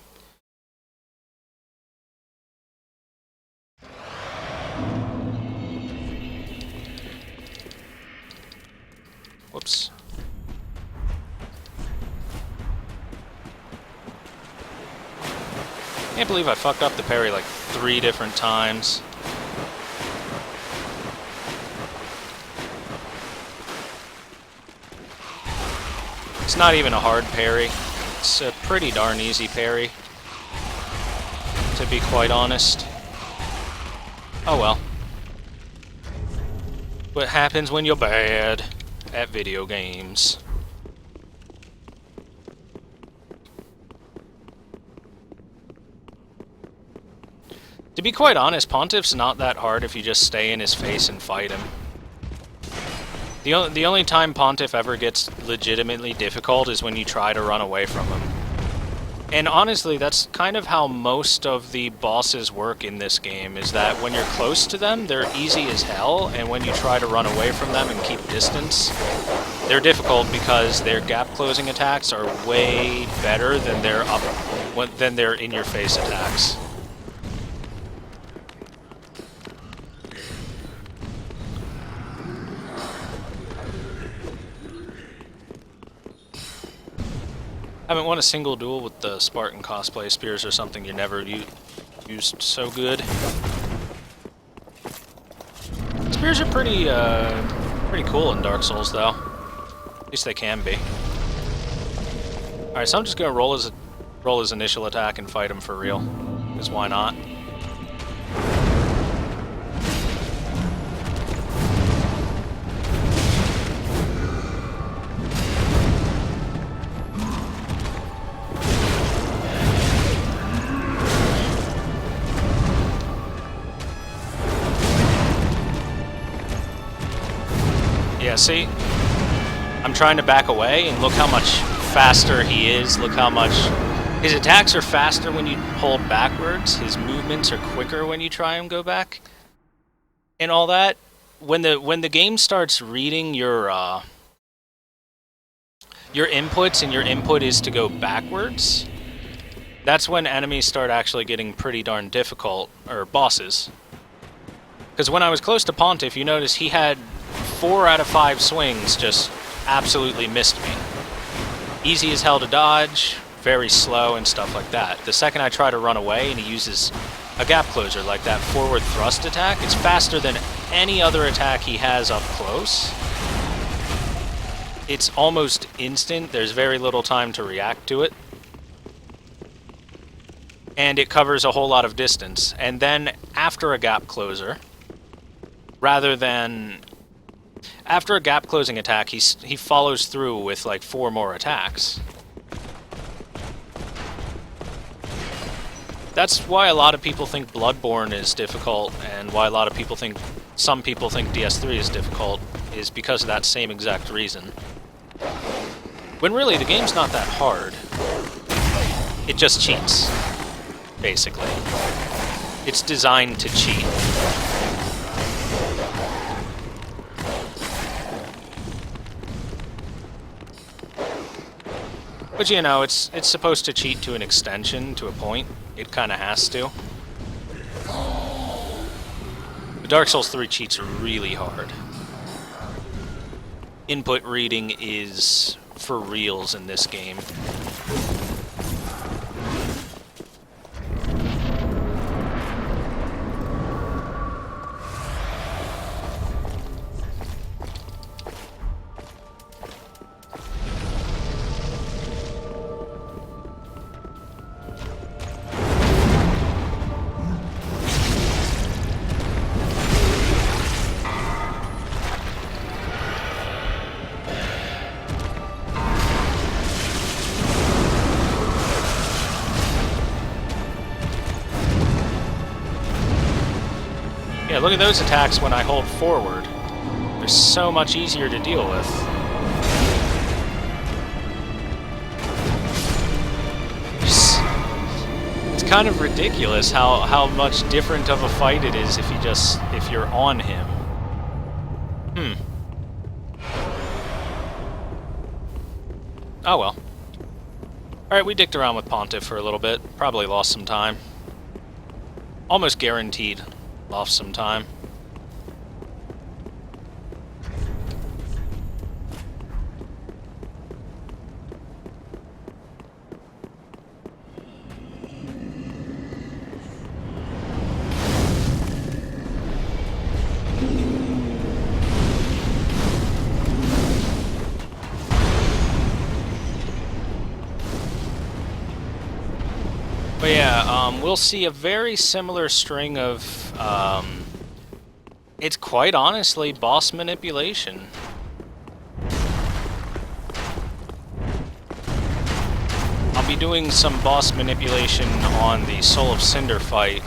Whoops. Can't believe I fucked up the parry like 3 different times. It's not even a hard parry. It's a pretty darn easy parry, to be quite honest. Oh well. What happens when you're bad at video games? To be quite honest, Pontiff's not that hard if you just stay in his face and fight him. The only time Pontiff ever gets legitimately difficult is when you try to run away from him. And honestly, that's kind of how most of the bosses work in this game, is that when you're close to them, they're easy as hell, and when you try to run away from them and keep distance, they're difficult because their gap-closing attacks are way better than their in-your-face attacks. I haven't won a single duel with the Spartan cosplay. Spears are something you never used so good. Spears are pretty cool in Dark Souls, though. At least they can be. All right, so I'm just gonna roll his initial attack and fight him for real, because why not? Yeah, see? I'm trying to back away, and look how much faster he is. Look how much... His attacks are faster when you hold backwards. His movements are quicker when you try and go back. And all that. When the game starts reading your inputs, and your input is to go backwards, that's when enemies start actually getting pretty darn difficult, or bosses. Because when I was close to Pontiff, you notice he had 4 out of 5 swings just absolutely missed me. Easy as hell to dodge, very slow and stuff like that. The second I try to run away and he uses a gap closer like that forward thrust attack, it's faster than any other attack he has up close. It's almost instant, there's very little time to react to it. And it covers a whole lot of distance. And then after a gap closer, rather than... After a gap-closing attack, he follows through with, like, 4 more attacks. That's why a lot of people think Bloodborne is difficult, and why some people think DS3 is difficult, is because of that same exact reason. When really, the game's not that hard. It just cheats, basically. It's designed to cheat. But you know, it's supposed to cheat to an extension, to a point. It kind of has to. The Dark Souls 3 cheats really hard. Input reading is for reals in this game. Yeah, look at those attacks when I hold forward. They're so much easier to deal with. It's kind of ridiculous how much different of a fight it is if you're on him. Oh well. Alright, we dicked around with Pontiff for a little bit. Probably lost some time. Almost guaranteed lost some time. But yeah, we'll see a very similar string of, it's quite honestly boss manipulation. I'll be doing some boss manipulation on the Soul of Cinder fight.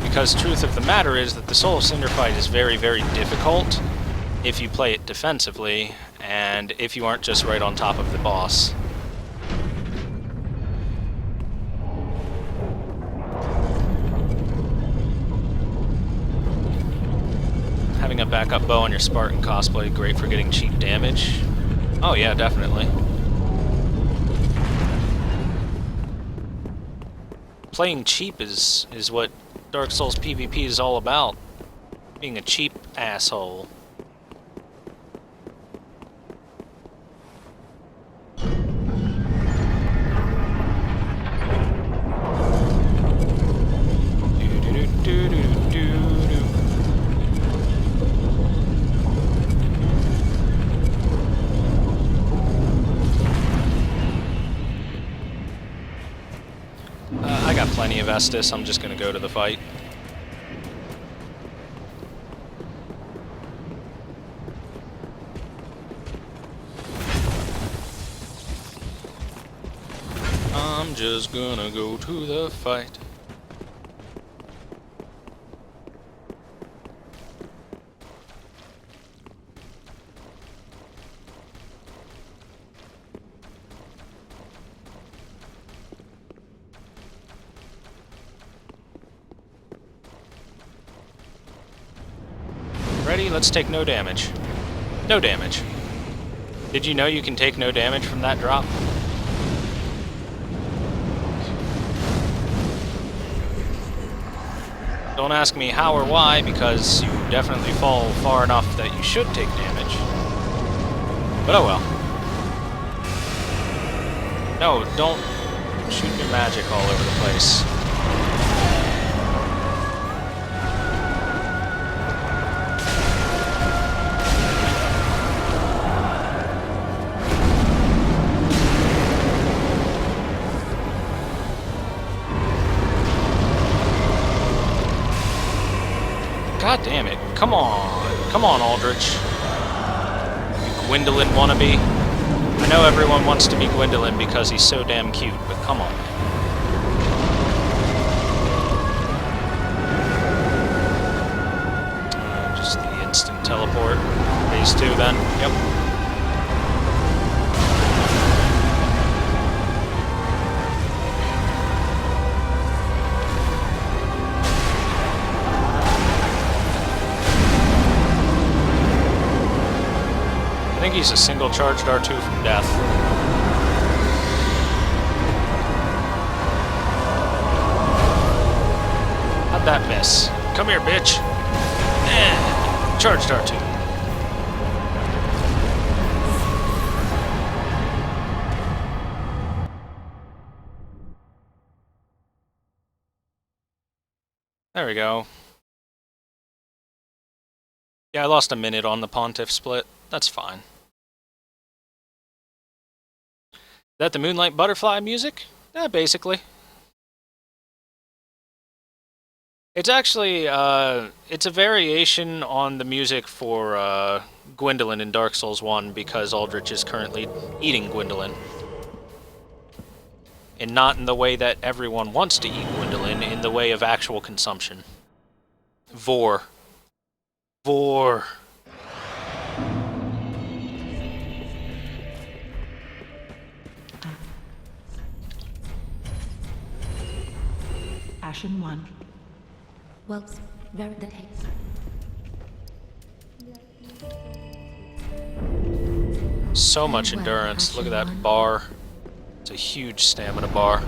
Because truth of the matter is that the Soul of Cinder fight is very, very difficult if you play it defensively, and if you aren't just right on top of the boss. Having a backup bow on your Spartan cosplay, great for getting cheap damage. Oh yeah, definitely. Playing cheap is what Dark Souls PvP is all about. Being a cheap asshole. I got plenty of Estus, I'm just gonna go to the fight. I'm just gonna go to the fight. Ready? Let's take no damage. No damage. Did you know you can take no damage from that drop? Don't ask me how or why, because you definitely fall far enough that you should take damage. But oh well. No, don't shoot your magic all over the place. God damn it. Come on. Come on, Aldrich. You Gwendolyn wannabe. I know everyone wants to be Gwendolyn because he's so damn cute, but come on. Just the instant teleport. Phase 2 then. Yep. I think he's a single charged R2 from death. How'd that miss? Come here, bitch. Charged R2. There we go. Yeah, I lost a minute on the Pontiff split. That's fine. Is that the Moonlight Butterfly music? Yeah, basically. It's actually, it's a variation on the music for, Gwendolyn in Dark Souls 1 because Aldrich is currently eating Gwendolyn. And not in the way that everyone wants to eat Gwendolyn, in the way of actual consumption. Vor. Vor. Ashen 1. Well, very the case. So much endurance. Look at that bar. It's a huge stamina bar.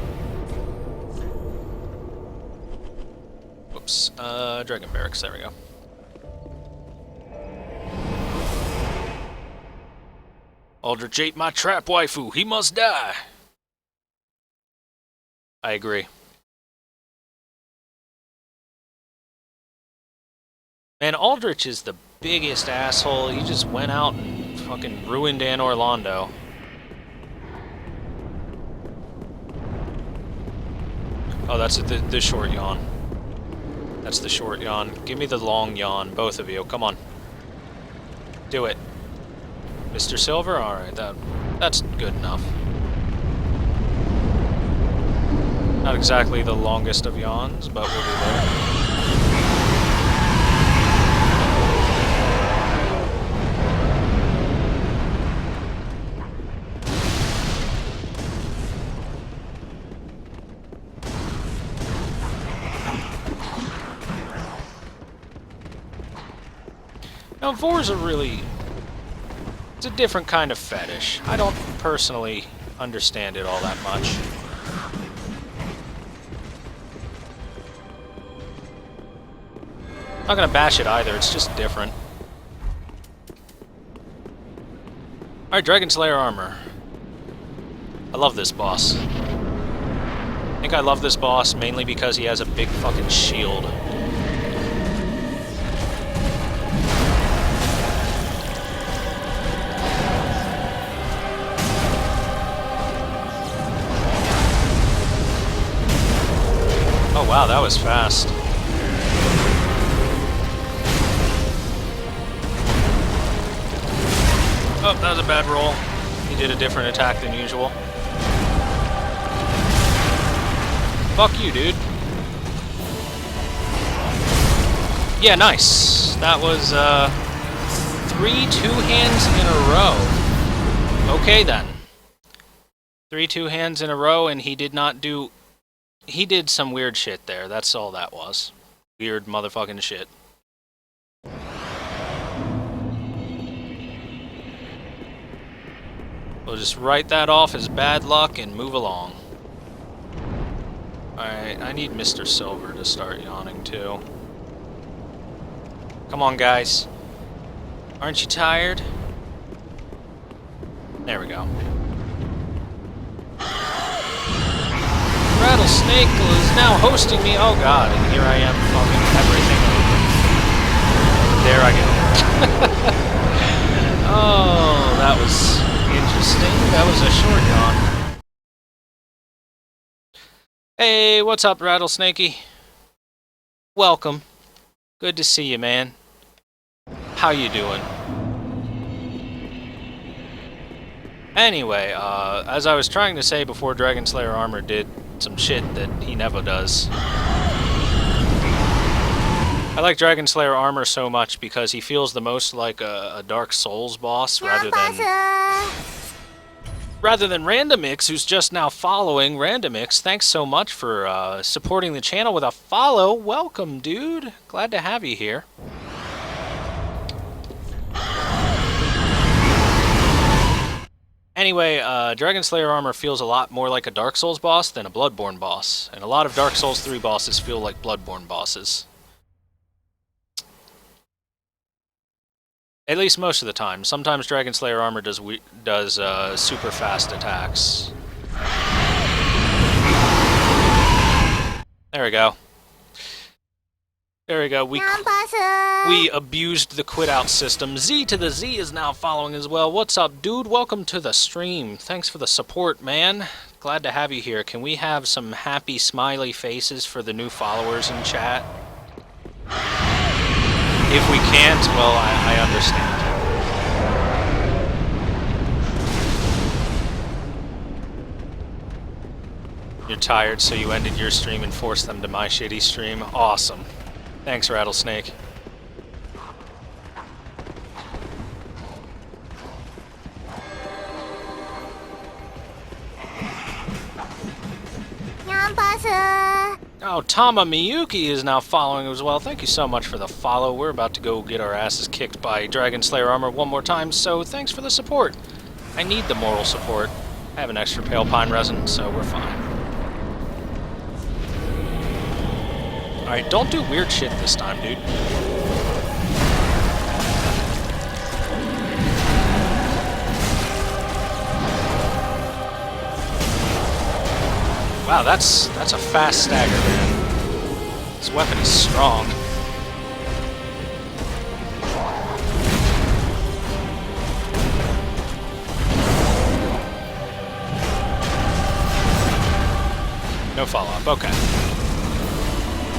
Whoops. Dragon Barracks. There we go. Aldrich ate my trap waifu. He must die. I agree. Man, Aldrich is the biggest asshole. He just went out and fucking ruined Anne Orlando. Oh, that's the short yawn. That's the short yawn. Give me the long yawn, both of you. Come on. Do it. Mr. Silver? Alright, that's good enough. Not exactly the longest of yawns, but we'll be there. Now, Vor's it's a different kind of fetish. I don't personally understand it all that much. Not gonna bash it either, it's just different. Alright, Dragon Slayer armor. I love this boss. I think I love this boss mainly because he has a big fucking shield. Oh wow, that was fast. Oh, that was a bad roll. He did a different attack than usual. Fuck you, dude. Yeah, nice. That was, 3 two-hands in a row. Okay, then. 3 two-hands in a row, and he did not do... He did some weird shit there. That's all that was. Weird motherfucking shit. We'll just write that off as bad luck and move along. Alright, I need Mr. Silver to start yawning too. Come on, guys. Aren't you tired? There we go. Rattlesnake is now hosting me. Oh god, and here I am fucking everything over. There I go. Oh, that was interesting. That was a short yawn. Hey, what's up, Rattlesnakey? Welcome. Good to see you, man. How you doing? Anyway, as I was trying to say before Dragon Slayer Armor did some shit that he never does. I like Dragon Slayer Armor so much because he feels the most like a Dark Souls boss rather than Randomix, who's just now following. Randomix, thanks so much for supporting the channel with a follow. Welcome, dude. Glad to have you here. Anyway, Dragon Slayer Armor feels a lot more like a Dark Souls boss than a Bloodborne boss. And a lot of Dark Souls 3 bosses feel like Bloodborne bosses. At least most of the time. Sometimes Dragon Slayer Armor does super fast attacks. There we go. There we go. We abused the quit out system. Z to the Z is now following as well. What's up, dude? Welcome to the stream. Thanks for the support, man. Glad to have you here. Can we have some happy smiley faces for the new followers in chat? If we can't, well, I understand. You're tired, so you ended your stream and forced them to my shitty stream. Awesome. Thanks, Rattlesnake. Oh, Tama Miyuki is now following as well. Thank you so much for the follow. We're about to go get our asses kicked by Dragon Slayer armor one more time, so thanks for the support. I need the moral support. I have an extra Pale Pine resin, so we're fine. Alright, don't do weird shit this time, dude. Wow, that's a fast stagger, man. This weapon is strong. No follow-up, okay.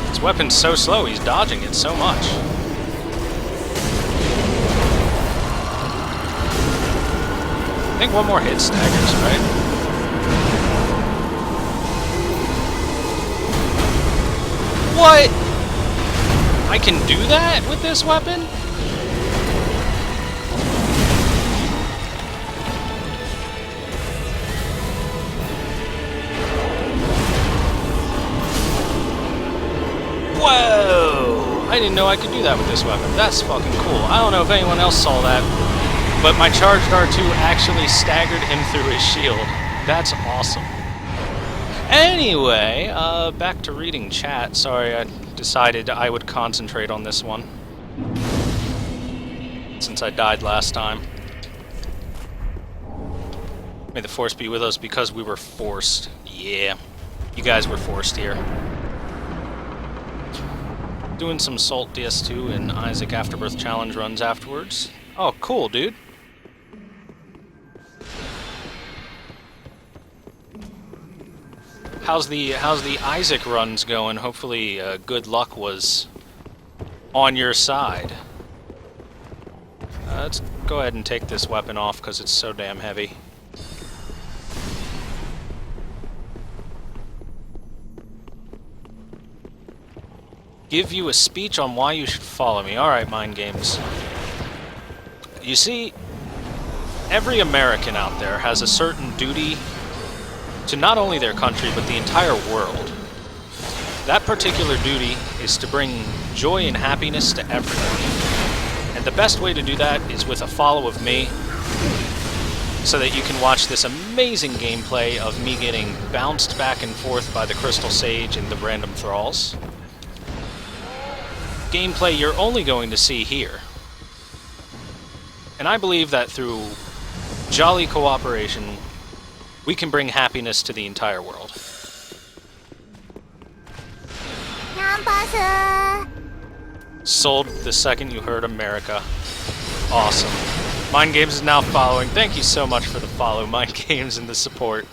This weapon's so slow, he's dodging it so much. I think one more hit staggers, right? What? I can do that with this weapon? Whoa! I didn't know I could do that with this weapon. That's fucking cool. I don't know if anyone else saw that, but my charged R2 actually staggered him through his shield. That's awesome. Anyway, back to reading chat. Sorry, I decided I would concentrate on this one, since I died last time. May the Force be with us because we were forced. Yeah, you guys were forced here. Doing some Salt DS2 and Isaac Afterbirth Challenge runs afterwards. Oh, cool, dude. How's the Isaac runs going? Hopefully, good luck was on your side. Let's go ahead and take this weapon off because it's so damn heavy. Give you a speech on why you should follow me. Alright, Mind Games. You see, every American out there has a certain duty to not only their country, but the entire world. That particular duty is to bring joy and happiness to everyone. And the best way to do that is with a follow of me, so that you can watch this amazing gameplay of me getting bounced back and forth by the Crystal Sage and the random thralls. Gameplay you're only going to see here. And I believe that through jolly cooperation, we can bring happiness to the entire world. Sold the second you heard America. Awesome. Mind Games is now following. Thank you so much for the follow, Mind Games, and the support.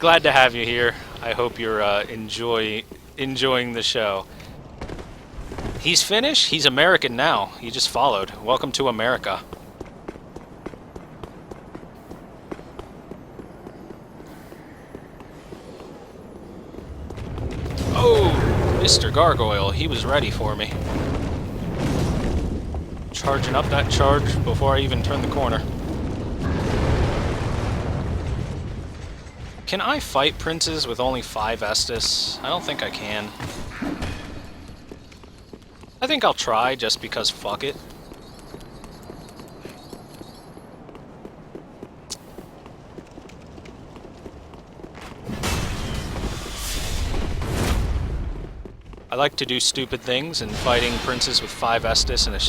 Glad to have you here. I hope you're enjoying the show. He's finished? He's American now. He just followed. Welcome to America. Oh, Mr. Gargoyle, he was ready for me. Charging up that charge before I even turn the corner. Can I fight princes with only 5 Estus? I don't think I can. I think I'll try just because fuck it. I like to do stupid things, and fighting princes with 5 Estus and a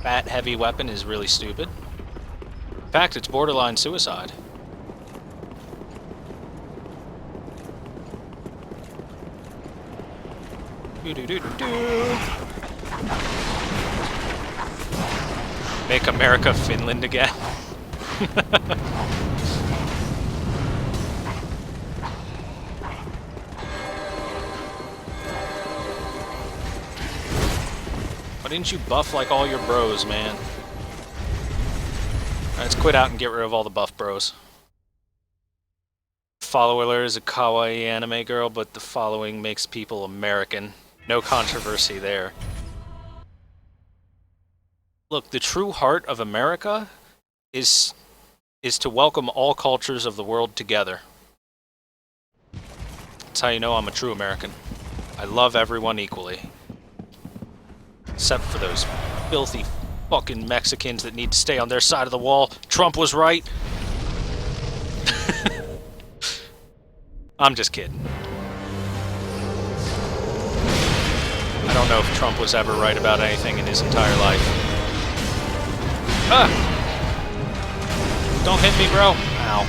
fat, heavy weapon is really stupid. In fact, it's borderline suicide. Do-do-do-do-do. Make America Finland again. What didn't you buff like all your bros, man? Let's quit out and get rid of all the buff bros. Follower is a kawaii anime girl, but the following makes people American. No controversy there. Look, the true heart of America is to welcome all cultures of the world together. That's how you know I'm a true American. I love everyone equally. Except for those filthy fucking Mexicans that need to stay on their side of the wall. Trump was right. I'm just kidding. I don't know if Trump was ever right about anything in his entire life. Ah! Don't hit me, bro. Ow.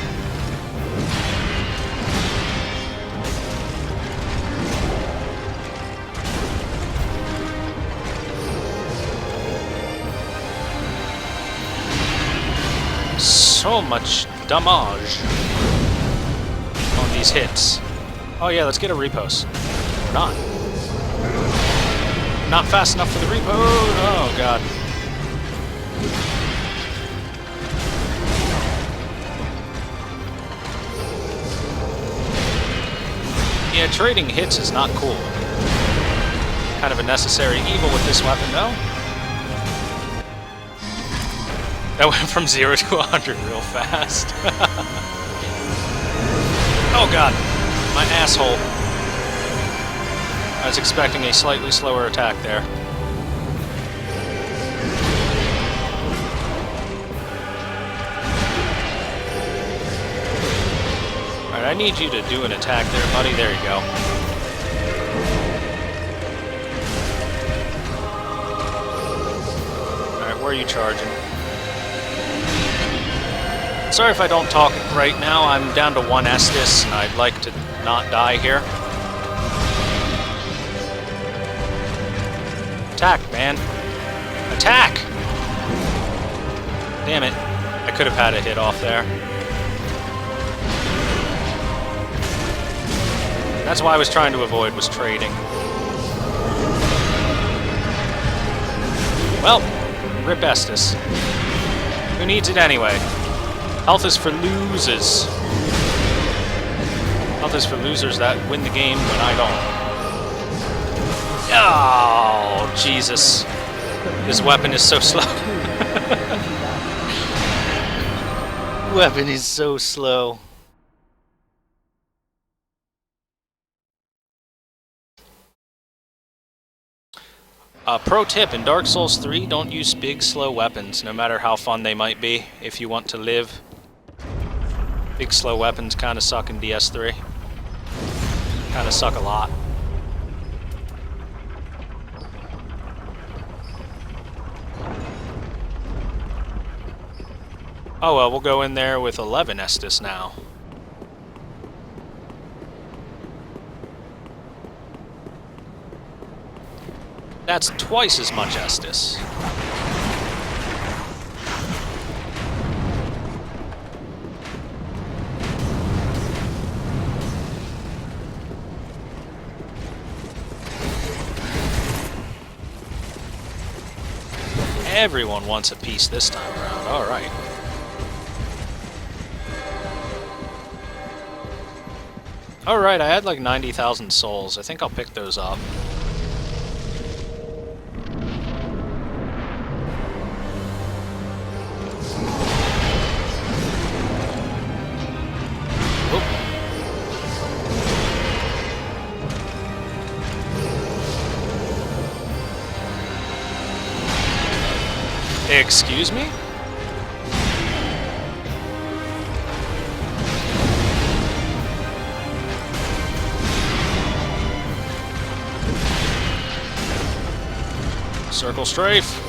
So much damage on these hits. Oh yeah, let's get a repost. Or not. Not fast enough for the repo. Oh god. Yeah, trading hits is not cool. Kind of a necessary evil with this weapon, though. That went from 0 to 100 real fast. Oh god, my asshole. I was expecting a slightly slower attack there. Alright, I need you to do an attack there, buddy. There you go. Alright, where are you charging? Sorry if I don't talk right now. I'm down to 1 Estus, and I'd like to not die here. Attack, man. Attack! Damn it. I could have had a hit off there. That's why I was trying to avoid, was trading. Well, rip Estus. Who needs it anyway? Health is for losers. Health is for losers that win the game when I don't. Oh, Jesus. This weapon is so slow. Weapon is so slow. Pro tip, in Dark Souls 3, don't use big, slow weapons, no matter how fun they might be, if you want to live. Big, slow weapons kind of suck in DS3. Kind of suck a lot. Oh well, we'll go in there with 11 Estus now. That's twice as much Estus. Everyone wants a piece this time around. All right. All right, I had like 90,000 souls. I think I'll pick those up. Excuse me? Circle strafe.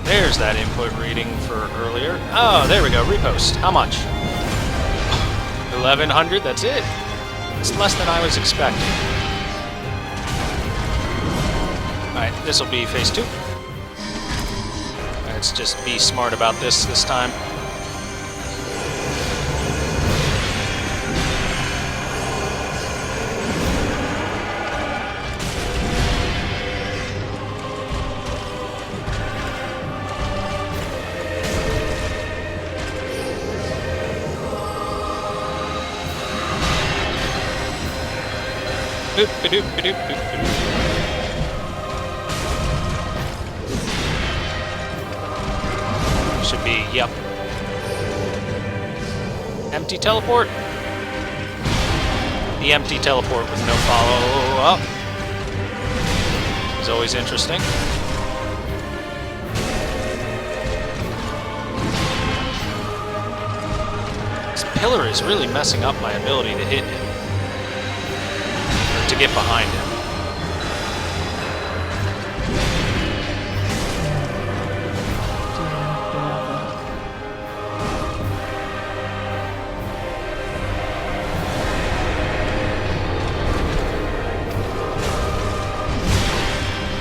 There's that input reading for earlier. Oh, there we go. Repost. How much? 1,100. That's it. It's less than I was expecting. Alright, this will be phase 2. Let's just be smart about this time. Boop, ba-doop, ba-doop, boop, boop. Should be, yep. Empty teleport. The empty teleport with no follow-up is always interesting. This pillar is really messing up my ability to hit him. To get behind him.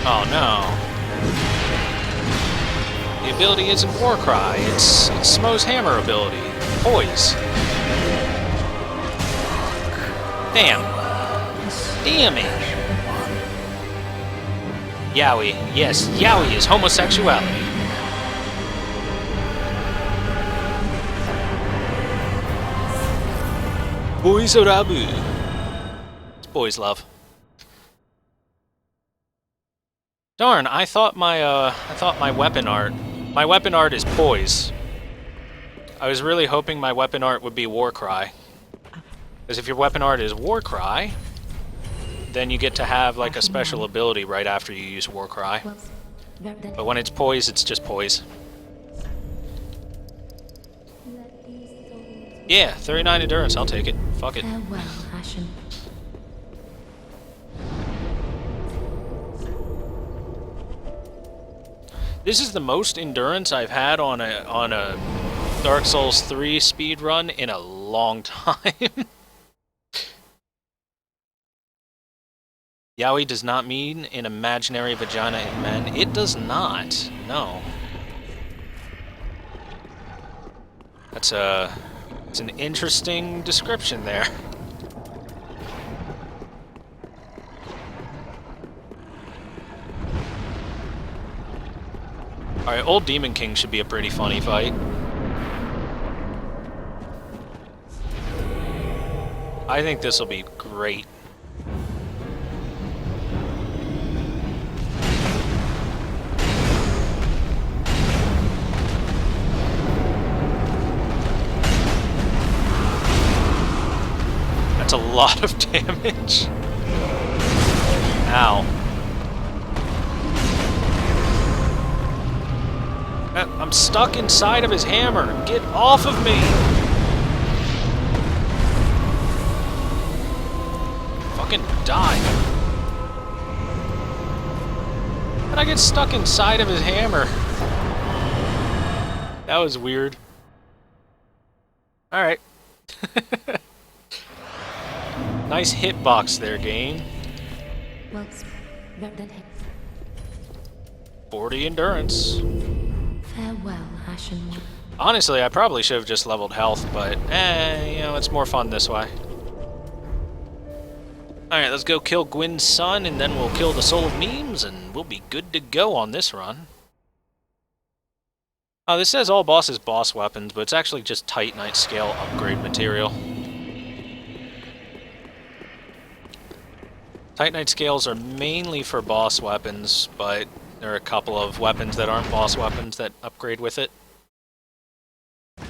Oh no. The ability isn't Warcry, it's Smo's hammer ability. Poise. Damn. Damn it! Yaoi. Yes, yaoi is homosexuality. Boys Orabu. It's boys love. Darn, I thought my weapon art is poise. I was really hoping my weapon art would be Warcry. Because if your weapon art is Warcry, then you get to have like a special ability right after you use Warcry. But when it's poise, it's just poise. Yeah, 39 endurance, I'll take it. Fuck it. Farewell, Ashen. This is the most endurance I've had on a Dark Souls 3 speed run in a long time. Yaoi does not mean an imaginary vagina in men. It does not. No. It's an interesting description there. Alright, old Demon King should be a pretty funny fight. I think this will be great. That's a lot of damage. Ow. I'm stuck inside of his hammer. Get off of me! Fucking die. How'd I get stuck inside of his hammer? That was weird. Alright. Nice hitbox there, game. Well, very that hit. 40 endurance. Farewell, Ashen One. Honestly, I probably should have just leveled health, but, you know, it's more fun this way. Alright, let's go kill Gwyn's son, and then we'll kill the Soul of Memes, and we'll be good to go on this run. Oh, this says all bosses boss weapons, but it's actually just Titanite scale upgrade material. Titanite scales are mainly for boss weapons, but there are a couple of weapons that aren't boss weapons that upgrade with it. I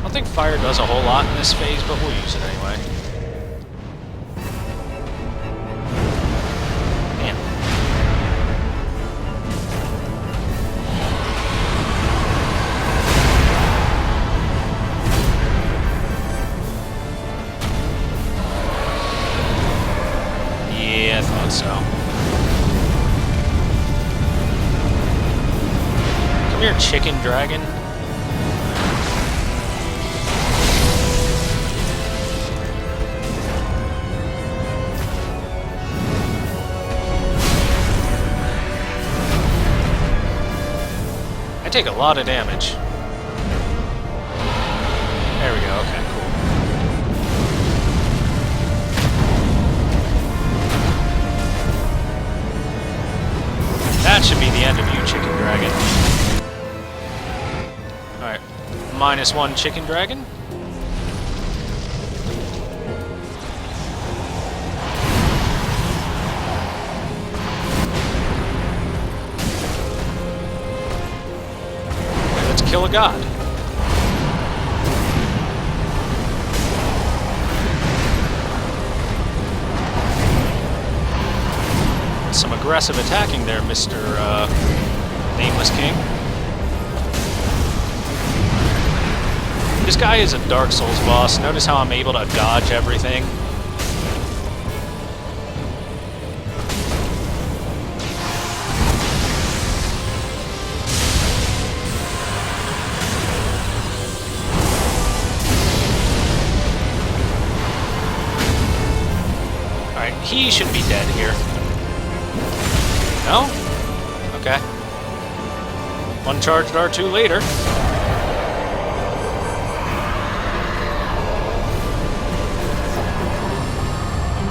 don't think fire does a whole lot in this phase, but we'll use it anyway. Yeah, I thought so. Come here, chicken dragon. I take a lot of damage. There we go, okay, cool. That should be the end of you, chicken dragon. Alright, -1 chicken dragon. Let's kill a god. Some aggressive attacking there, Mr. Nameless King. This guy is a Dark Souls boss. Notice how I'm able to dodge everything. Alright, he should be dead here. No? Okay. Uncharged R2 later.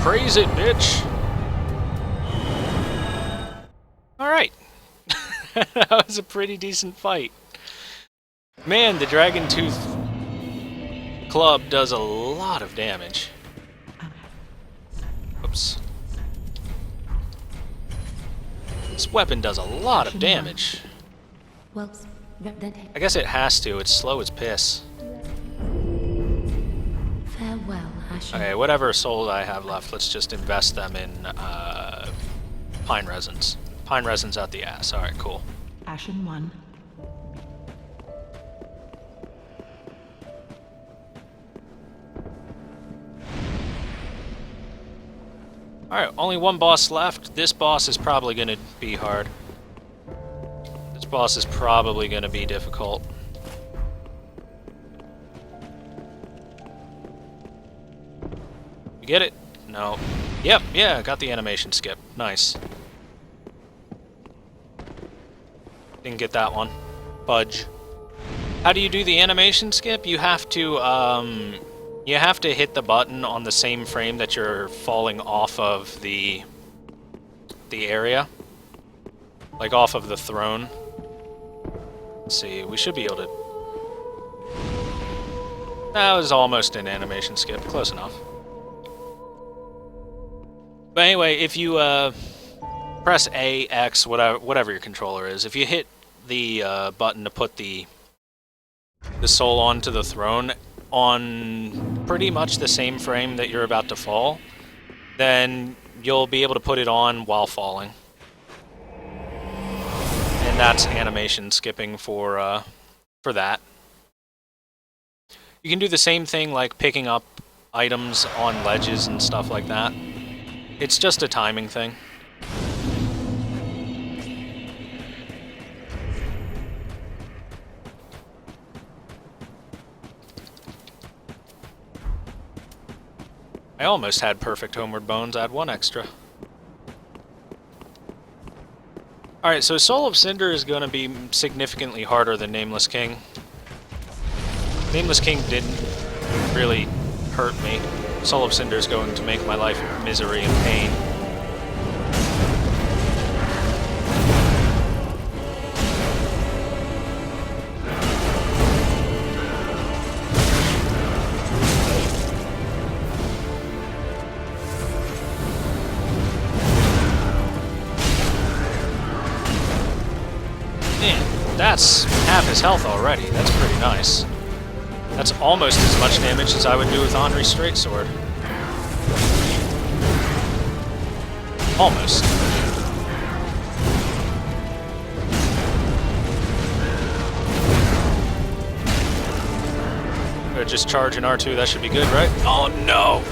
Praise it, bitch. Alright. That was a pretty decent fight. Man, the Dragon Tooth Club does a lot of damage. Oops. This weapon does a lot of damage. Well, then I guess it has to. It's slow as piss. farewell, Ashen. Okay, whatever souls I have left, let's just invest them in pine resins. Pine resins out the ass. Alright, cool. Ashen 1. Alright, only one boss left. This boss is probably going to be hard. This boss is probably going to be difficult. You get it? No. Yep, yeah, got the animation skip. Nice. Didn't get that one. Fudge. How do you do the animation skip? You have to hit the button on the same frame that you're falling off of the area. Like off of the throne. Let's see, we should be able to... That was almost an animation skip, close enough. But anyway, if you press A, X, whatever your controller is, if you hit the button to put the soul onto the throne on pretty much the same frame that you're about to fall, then you'll be able to put it on while falling. And that's animation skipping for that. You can do the same thing like picking up items on ledges and stuff like that. It's just a timing thing. I almost had perfect homeward bones. I had one extra. Alright, so Soul of Cinder is going to be significantly harder than Nameless King. Nameless King didn't really hurt me. Soul of Cinder is going to make my life misery and pain. Man, that's half his health already. That's pretty nice. That's almost as much damage as I would do with Henri's straight sword. Almost. Just charge an R2, that should be good, right? Oh no!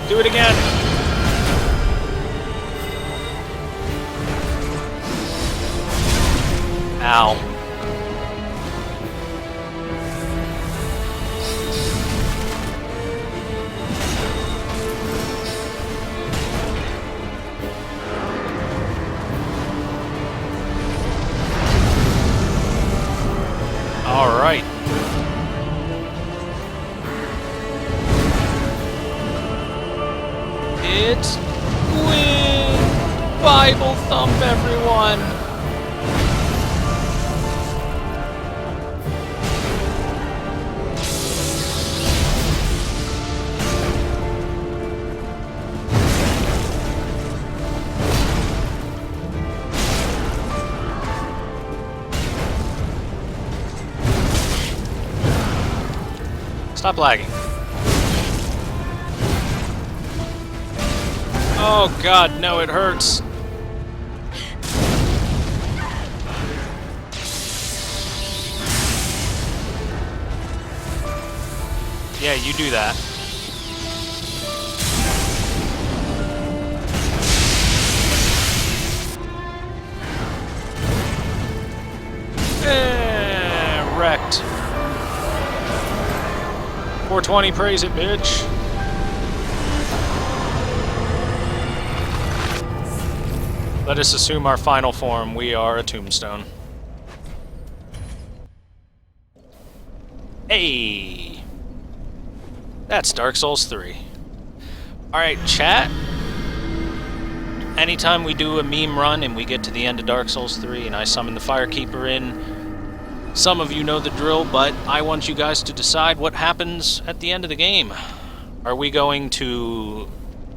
Do it again! Ow. All right. It's Gwyn! Bible thump, everyone! Stop lagging. Oh god, no, it hurts. Yeah, you do that. Wrecked. 420, praise it, bitch. Let us assume our final form. We are a tombstone. Hey! That's Dark Souls 3. Alright, chat. Anytime we do a meme run and we get to the end of Dark Souls 3 and I summon the Firekeeper in, some of you know the drill, but I want you guys to decide what happens at the end of the game. Are we going to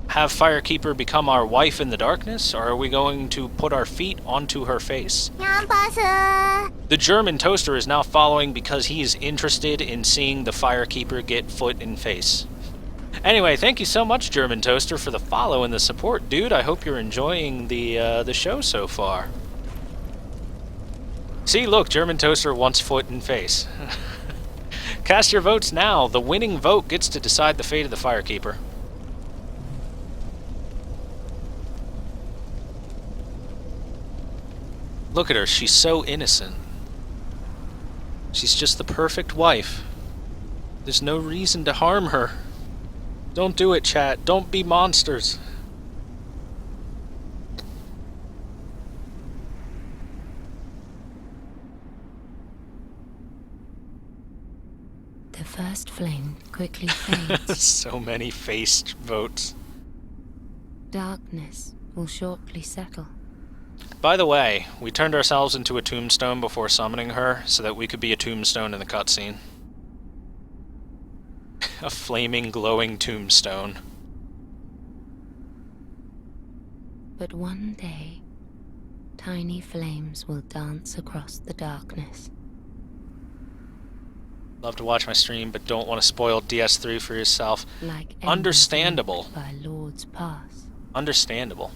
have Firekeeper become our wife in the darkness, or are we going to put our feet onto her face? The German toaster is now following because he is interested in seeing the Firekeeper get foot in face. Anyway, thank you so much, German Toaster, for the follow and the support, dude. I hope you're enjoying the show so far. See, look, German Toaster wants foot in face. Cast your votes now. The winning vote gets to decide the fate of the Firekeeper. Look at her, she's so innocent. She's just the perfect wife. There's no reason to harm her. Don't do it, chat. Don't be monsters. The first flame quickly fades. So many faced votes. Darkness will shortly settle. By the way, we turned ourselves into a tombstone before summoning her so that we could be a tombstone in the cutscene. A flaming, glowing tombstone. But one day, tiny flames will dance across the darkness. Love to watch my stream, but don't want to spoil DS3 for yourself. Like Understandable. by Lord's Pass. Understandable.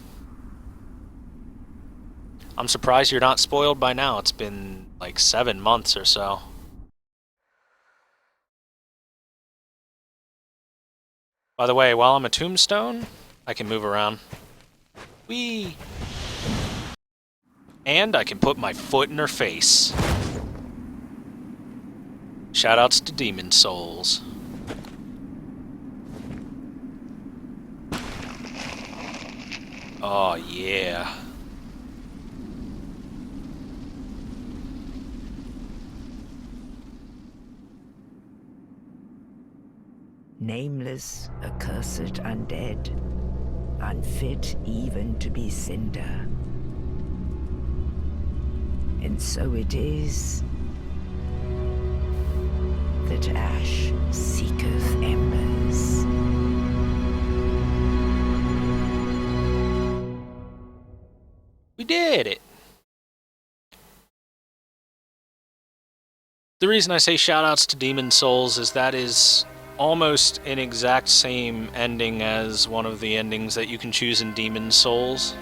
I'm surprised you're not spoiled by now. It's been like 7 months or so. By the way, while I'm a tombstone, I can move around. Whee! And I can put my foot in her face. Shoutouts to Demon Souls. Oh yeah. Nameless, accursed undead, unfit even to be Cinder. And so it is that ash seeketh embers. We did it! The reason I say shoutouts to Demon Souls is that is almost an exact same ending as one of the endings that you can choose in Demon Souls.